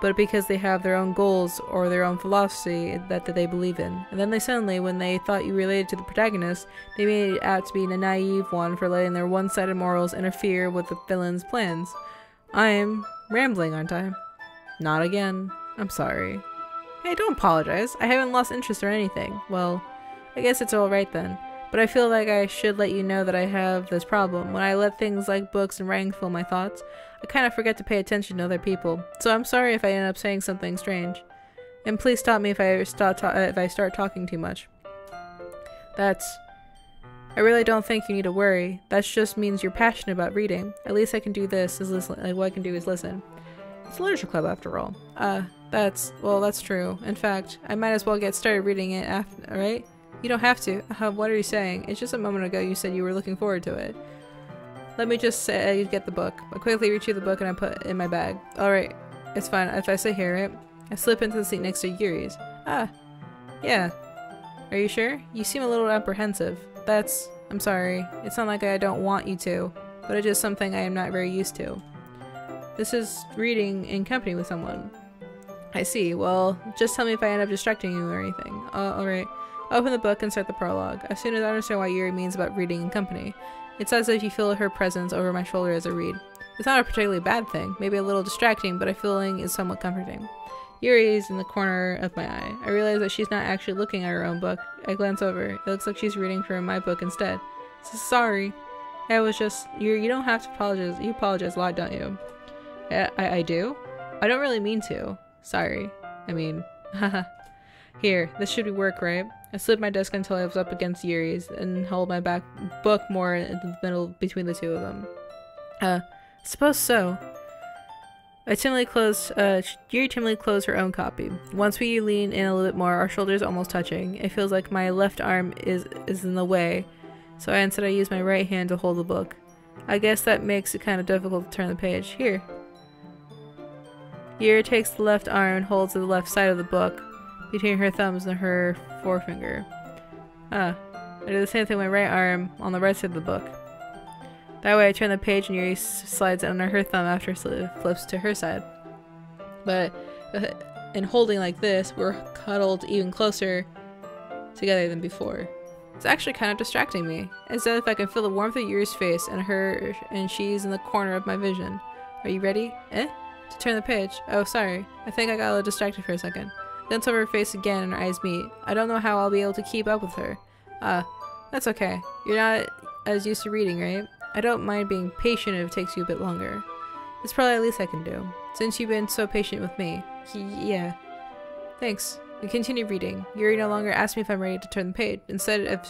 but because they have their own goals or their own philosophy that they believe in. And then they suddenly, when they thought you related to the protagonist, they made it out to be a naive one for letting their one-sided morals interfere with the villain's plans. I'm rambling, aren't I? Not again. I'm sorry. Hey, don't apologize. I haven't lost interest or anything. Well, I guess it's alright then. But I feel like I should let you know that I have this problem. When I let things like books and writing fill my thoughts, I kind of forget to pay attention to other people. So I'm sorry if I end up saying something strange. And please stop me if I start talking too much. I really don't think you need to worry. That just means you're passionate about reading. At least I can do this, is listen. Like, what I can do is listen. It's a literature club after all. That's true. In fact, I might as well get started reading it after, right? You don't have to. What are you saying? It's just a moment ago you said you were looking forward to it. Let me just say, get the book. I quickly retrieve the book and I put it in my bag. Alright, it's fine. If I sit here, right? I slip into the seat next to Yuri's. Yeah. Are you sure? You seem a little apprehensive. I'm sorry. It's not like I don't want you to, but it's just something I am not very used to. This is reading in company with someone. I see. Well, just tell me if I end up distracting you or anything. Alright. Open the book and start the prologue. As soon as I understand what Yuri means about reading in company, it's as if you feel her presence over my shoulder as I read. It's not a particularly bad thing, maybe a little distracting, but a feeling is somewhat comforting. Yuri is in the corner of my eye. I realize that she's not actually looking at her own book. I glance over. It looks like she's reading from my book instead. So sorry. I was just... You don't have to apologize. You apologize a lot, don't you? I do? I don't really mean to. Sorry. I mean... Haha. Here, this should be work, right? I slid my desk until I was up against Yuri's and held my back book more in the middle between the two of them. Suppose so. Yuri timidly closed her own copy. Once we lean in a little bit more, our shoulders almost touching. It feels like my left arm is in the way, so instead I use my right hand to hold the book. I guess that makes it kind of difficult to turn the page. Here. Yuri takes the left arm and holds the left side of the book between her thumbs and her forefinger. I do the same thing with my right arm on the right side of the book. That way I turn the page and Yuri slides under her thumb after it flips to her side. But in holding like this, we're cuddled even closer together than before. It's actually kind of distracting me, as if I can feel the warmth of Yuri's face and she's in the corner of my vision. Are you ready? To turn the page. Oh, sorry. I think I got a little distracted for a second. Then over her face again and our eyes meet. I don't know how I'll be able to keep up with her. That's okay. You're not as used to reading, right? I don't mind being patient if it takes you a bit longer. It's probably the least I can do, since you've been so patient with me. Yeah. Thanks. We continue reading. Yuri no longer asks me if I'm ready to turn the page. Instead,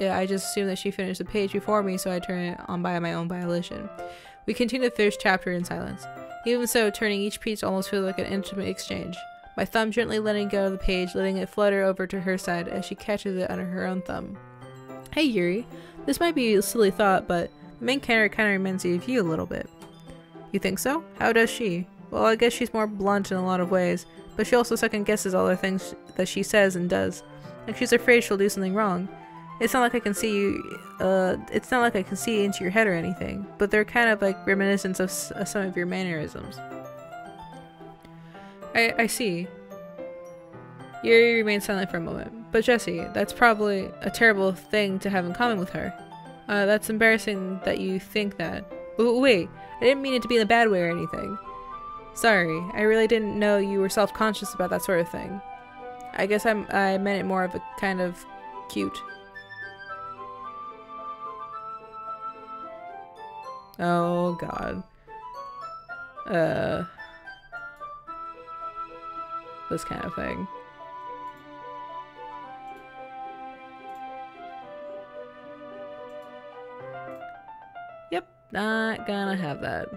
I just assume that she finished the page before me, so I turn it on by my own volition. We continue the first chapter in silence. Even so, turning each page almost feels like an intimate exchange. My thumb gently letting go of the page, letting it flutter over to her side as she catches it under her own thumb. Hey Yuri, this might be a silly thought, but the main character kind of reminds me of you a little bit. You think so? How does she? Well, I guess she's more blunt in a lot of ways, but she also second guesses all the things that she says and does. Like she's afraid she'll do something wrong. It's not like I can see you, it's not like I can see into your head or anything, but they're kind of like reminiscent of some of your mannerisms. I see. Yuri remains silent for a moment. But Jessie, that's probably a terrible thing to have in common with her. That's embarrassing that you think that. Wait, I didn't mean it to be in a bad way or anything. Sorry, I really didn't know you were self-conscious about that sort of thing. I guess I meant it more of a kind of cute. Oh god. This kind of thing. Yep, not gonna have that.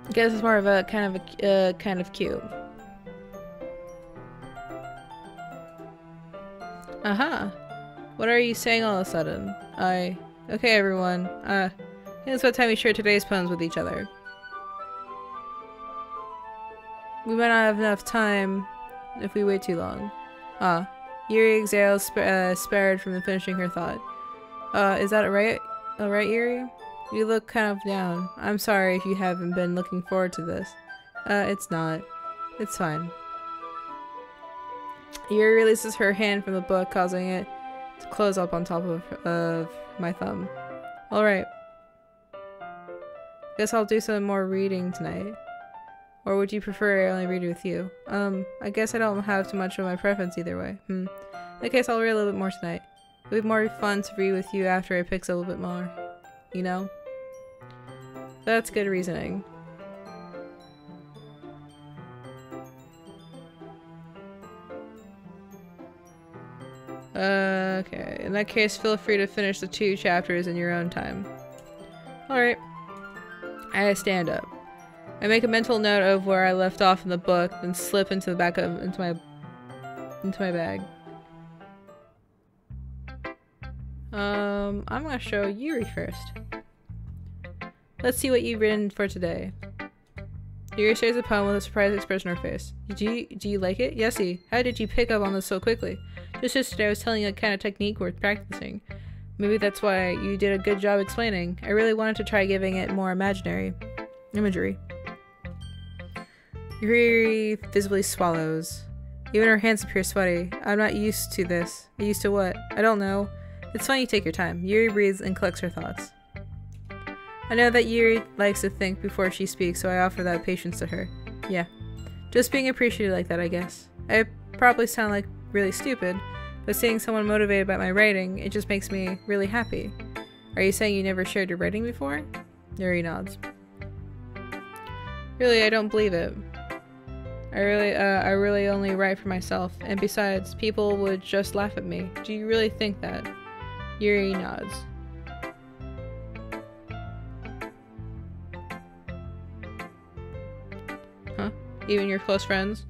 I guess it's more of a kind of cute. Aha! What are you saying all of a sudden? Okay everyone, I think it's about time we share today's poems with each other. We might not have enough time if we wait too long. Yuri exhales, spared from finishing her thought. Is that right? Alright, Yuri? You look kind of down. I'm sorry if you haven't been looking forward to this. It's not. It's fine. Yuri releases her hand from the book, causing it to close up on top of my thumb. Alright. Guess I'll do some more reading tonight. Or would you prefer I only read with you? I guess I don't have too much of my preference either way. In that case, I'll read a little bit more tonight. It'll be more fun to read with you after it picks up a little bit more. You know? That's good reasoning. Okay. In that case, feel free to finish the 2 chapters in your own time. Alright. I stand up. I make a mental note of where I left off in the book, then slip into the back of into my bag. I'm gonna show Yuri first. Let's see what you've written for today. Yuri shares the poem with a surprised expression on her face. Do you like it? Yessie, how did you pick up on this so quickly? Just yesterday I was telling you a kind of technique worth practicing. Maybe that's why you did a good job explaining. I really wanted to try giving it more imagery. Yuri visibly swallows. Even her hands appear sweaty. I'm not used to this. Used to what? I don't know. It's fine you take your time. Yuri breathes and collects her thoughts. I know that Yuri likes to think before she speaks, so I offer that patience to her. Yeah. Just being appreciated like that, I guess. I probably sound like really stupid, but seeing someone motivated by my writing, it just makes me really happy. Are you saying you never shared your writing before? Yuri nods. Really, I don't believe it. I really only write for myself, and besides, people would just laugh at me. Do you really think that? Yuri nods. Huh? Even your close friends?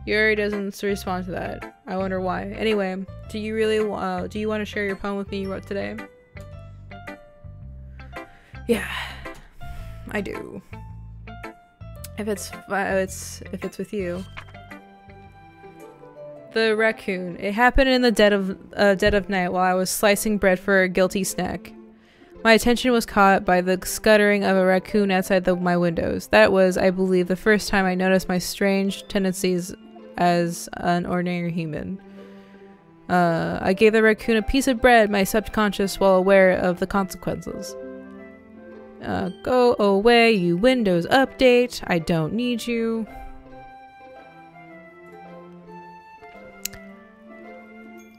Yuri doesn't respond to that. I wonder why. Anyway, do you want to share your poem with me you wrote today? Yeah, I do. If it's with you. The raccoon. It happened in the dead of night while I was slicing bread for a guilty snack. My attention was caught by the scuttering of a raccoon outside my windows. That was, I believe, the first time I noticed my strange tendencies as an ordinary human. I gave the raccoon a piece of bread, my subconscious well aware of the consequences. Go away, you Windows update. I don't need you.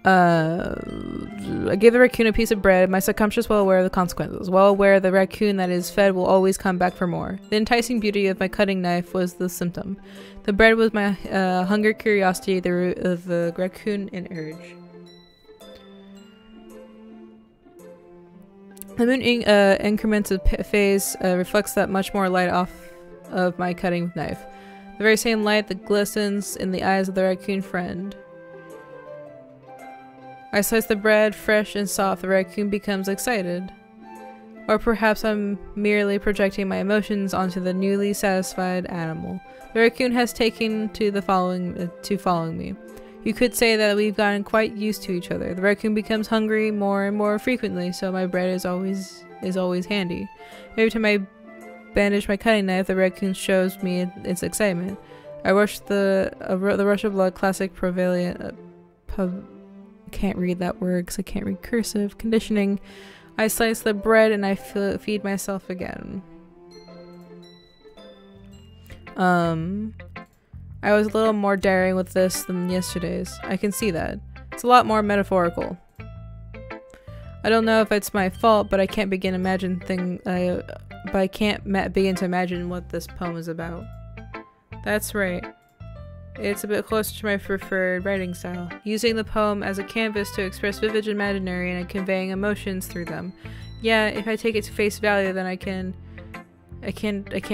I gave the raccoon a piece of bread, my subconscious well aware of the consequences. Well aware the raccoon that is fed will always come back for more. The enticing beauty of my cutting knife was the symptom. The bread was my hunger, curiosity, the root of the raccoon, and urge. The moon increments of phase reflects that much more light off of my cutting knife. The very same light that glistens in the eyes of the raccoon friend. I slice the bread, fresh and soft. The raccoon becomes excited. Or perhaps I'm merely projecting my emotions onto the newly satisfied animal. The raccoon has taken to following me. You could say that we've gotten quite used to each other. The raccoon becomes hungry more and more frequently, so my bread is always handy. Every time I bandage my cutting knife, the raccoon shows me its excitement. I rush the rush of blood, classic prevalent. Can't read that word because I can't read cursive. Conditioning. I slice the bread and I feed myself again. I was a little more daring with this than yesterday's. I can see that. It's a lot more metaphorical. I don't know if it's my fault, but I can't begin to imagine what this poem is about. That's right. It's a bit closer to my preferred writing style, using the poem as a canvas to express vivid imaginary and conveying emotions through them. Yeah, if I take it to face value, then I can't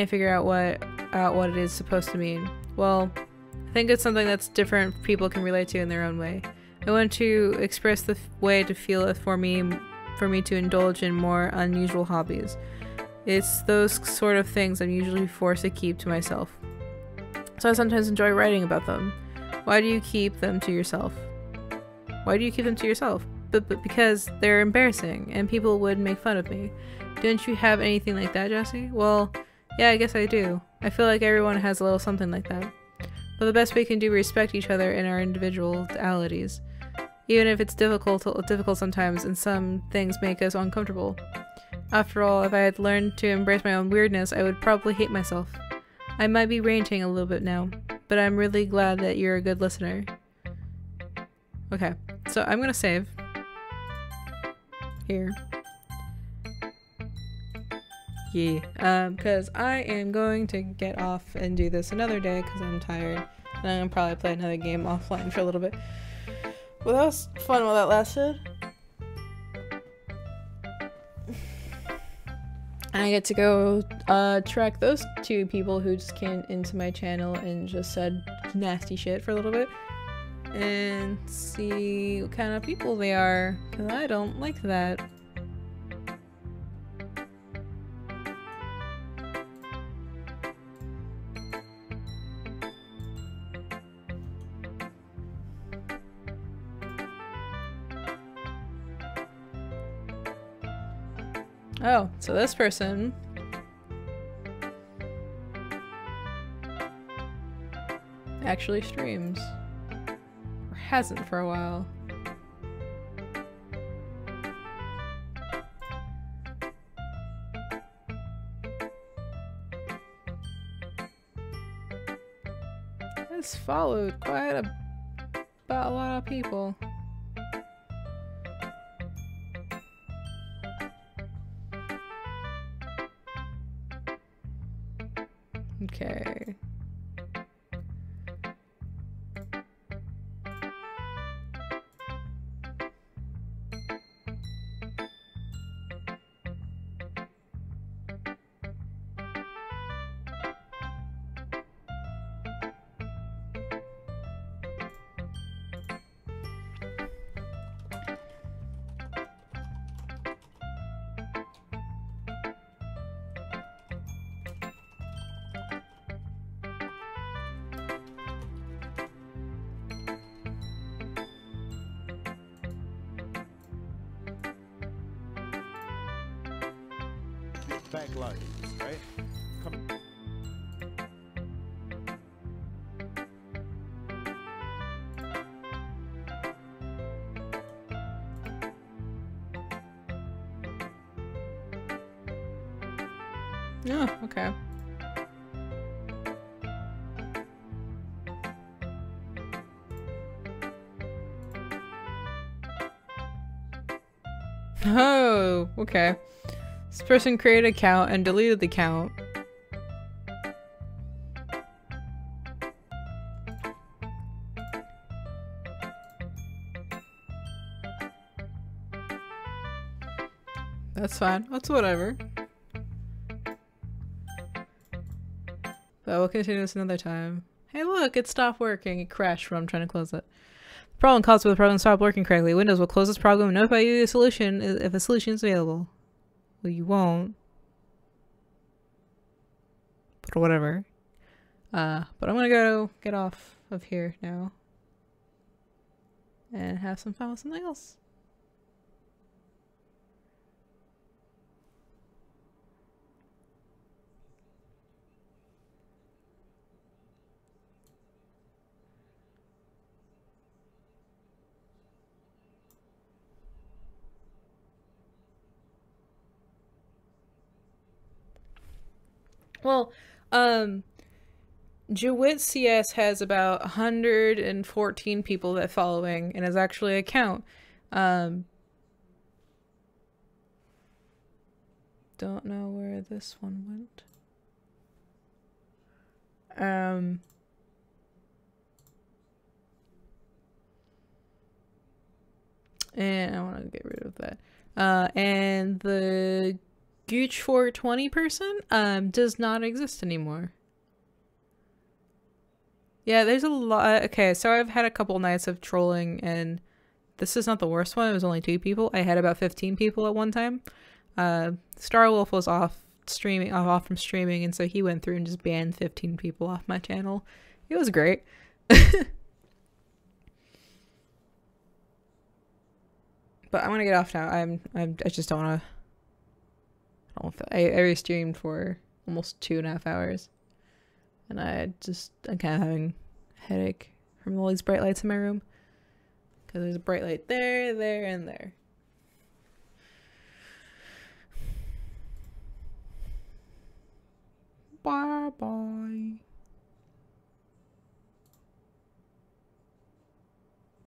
figure out what it is supposed to mean. Well, I think it's something that's different people can relate to in their own way. I want to express the way to feel it for me to indulge in more unusual hobbies. It's those sort of things I'm usually forced to keep to myself. So I sometimes enjoy writing about them. Why do you keep them to yourself? Why do you keep them to yourself? But because they're embarrassing and people would make fun of me. Don't you have anything like that, Jesse? Well, yeah, I guess I do. I feel like everyone has a little something like that. But the best we can do is respect each other in our individualities. Even if it's difficult sometimes and some things make us uncomfortable. After all, if I had learned to embrace my own weirdness, I would probably hate myself. I might be ranting a little bit now, but I'm really glad that you're a good listener. Okay, so I'm gonna save. Here. Yeah, because I am going to get off and do this another day because I'm tired. And I'm gonna probably play another game offline for a little bit. Well, that was fun while that lasted. And I get to go track those two people who just came into my channel and just said nasty shit for a little bit. And see what kind of people they are. Because I don't like that. Oh, so this person actually streams. Or hasn't for a while. This followed quite about a lot of people. Okay. Backlight, right? Come. Oh, okay. Oh, okay. This person created an account and deleted the account. That's fine. That's whatever. But we'll continue this another time. Hey look, it stopped working. It crashed when I'm trying to close it. The problem caused by the program stopped working correctly. Windows will close this problem and notify you of a solution if a solution is available. Well, you won't. But whatever. But I'm gonna go get off of here now. And have some fun with something else. Well, Jawit CS has about 114 people that following and is actually a account. Don't know where this one went. And I want to get rid of that. And the Gooch 420 person does not exist anymore. Yeah, there's a lot. Okay, so I've had a couple nights of trolling, and this is not the worst one. It was only 2 people. I had about 15 people at one time. Starwolf was off from streaming, and so he went through and just banned 15 people off my channel. It was great. But I'm gonna get off now. I just don't wanna. I re-streamed for almost 2.5 hours, and I'm kind of having a headache from all these bright lights in my room because there's a bright light there, and there.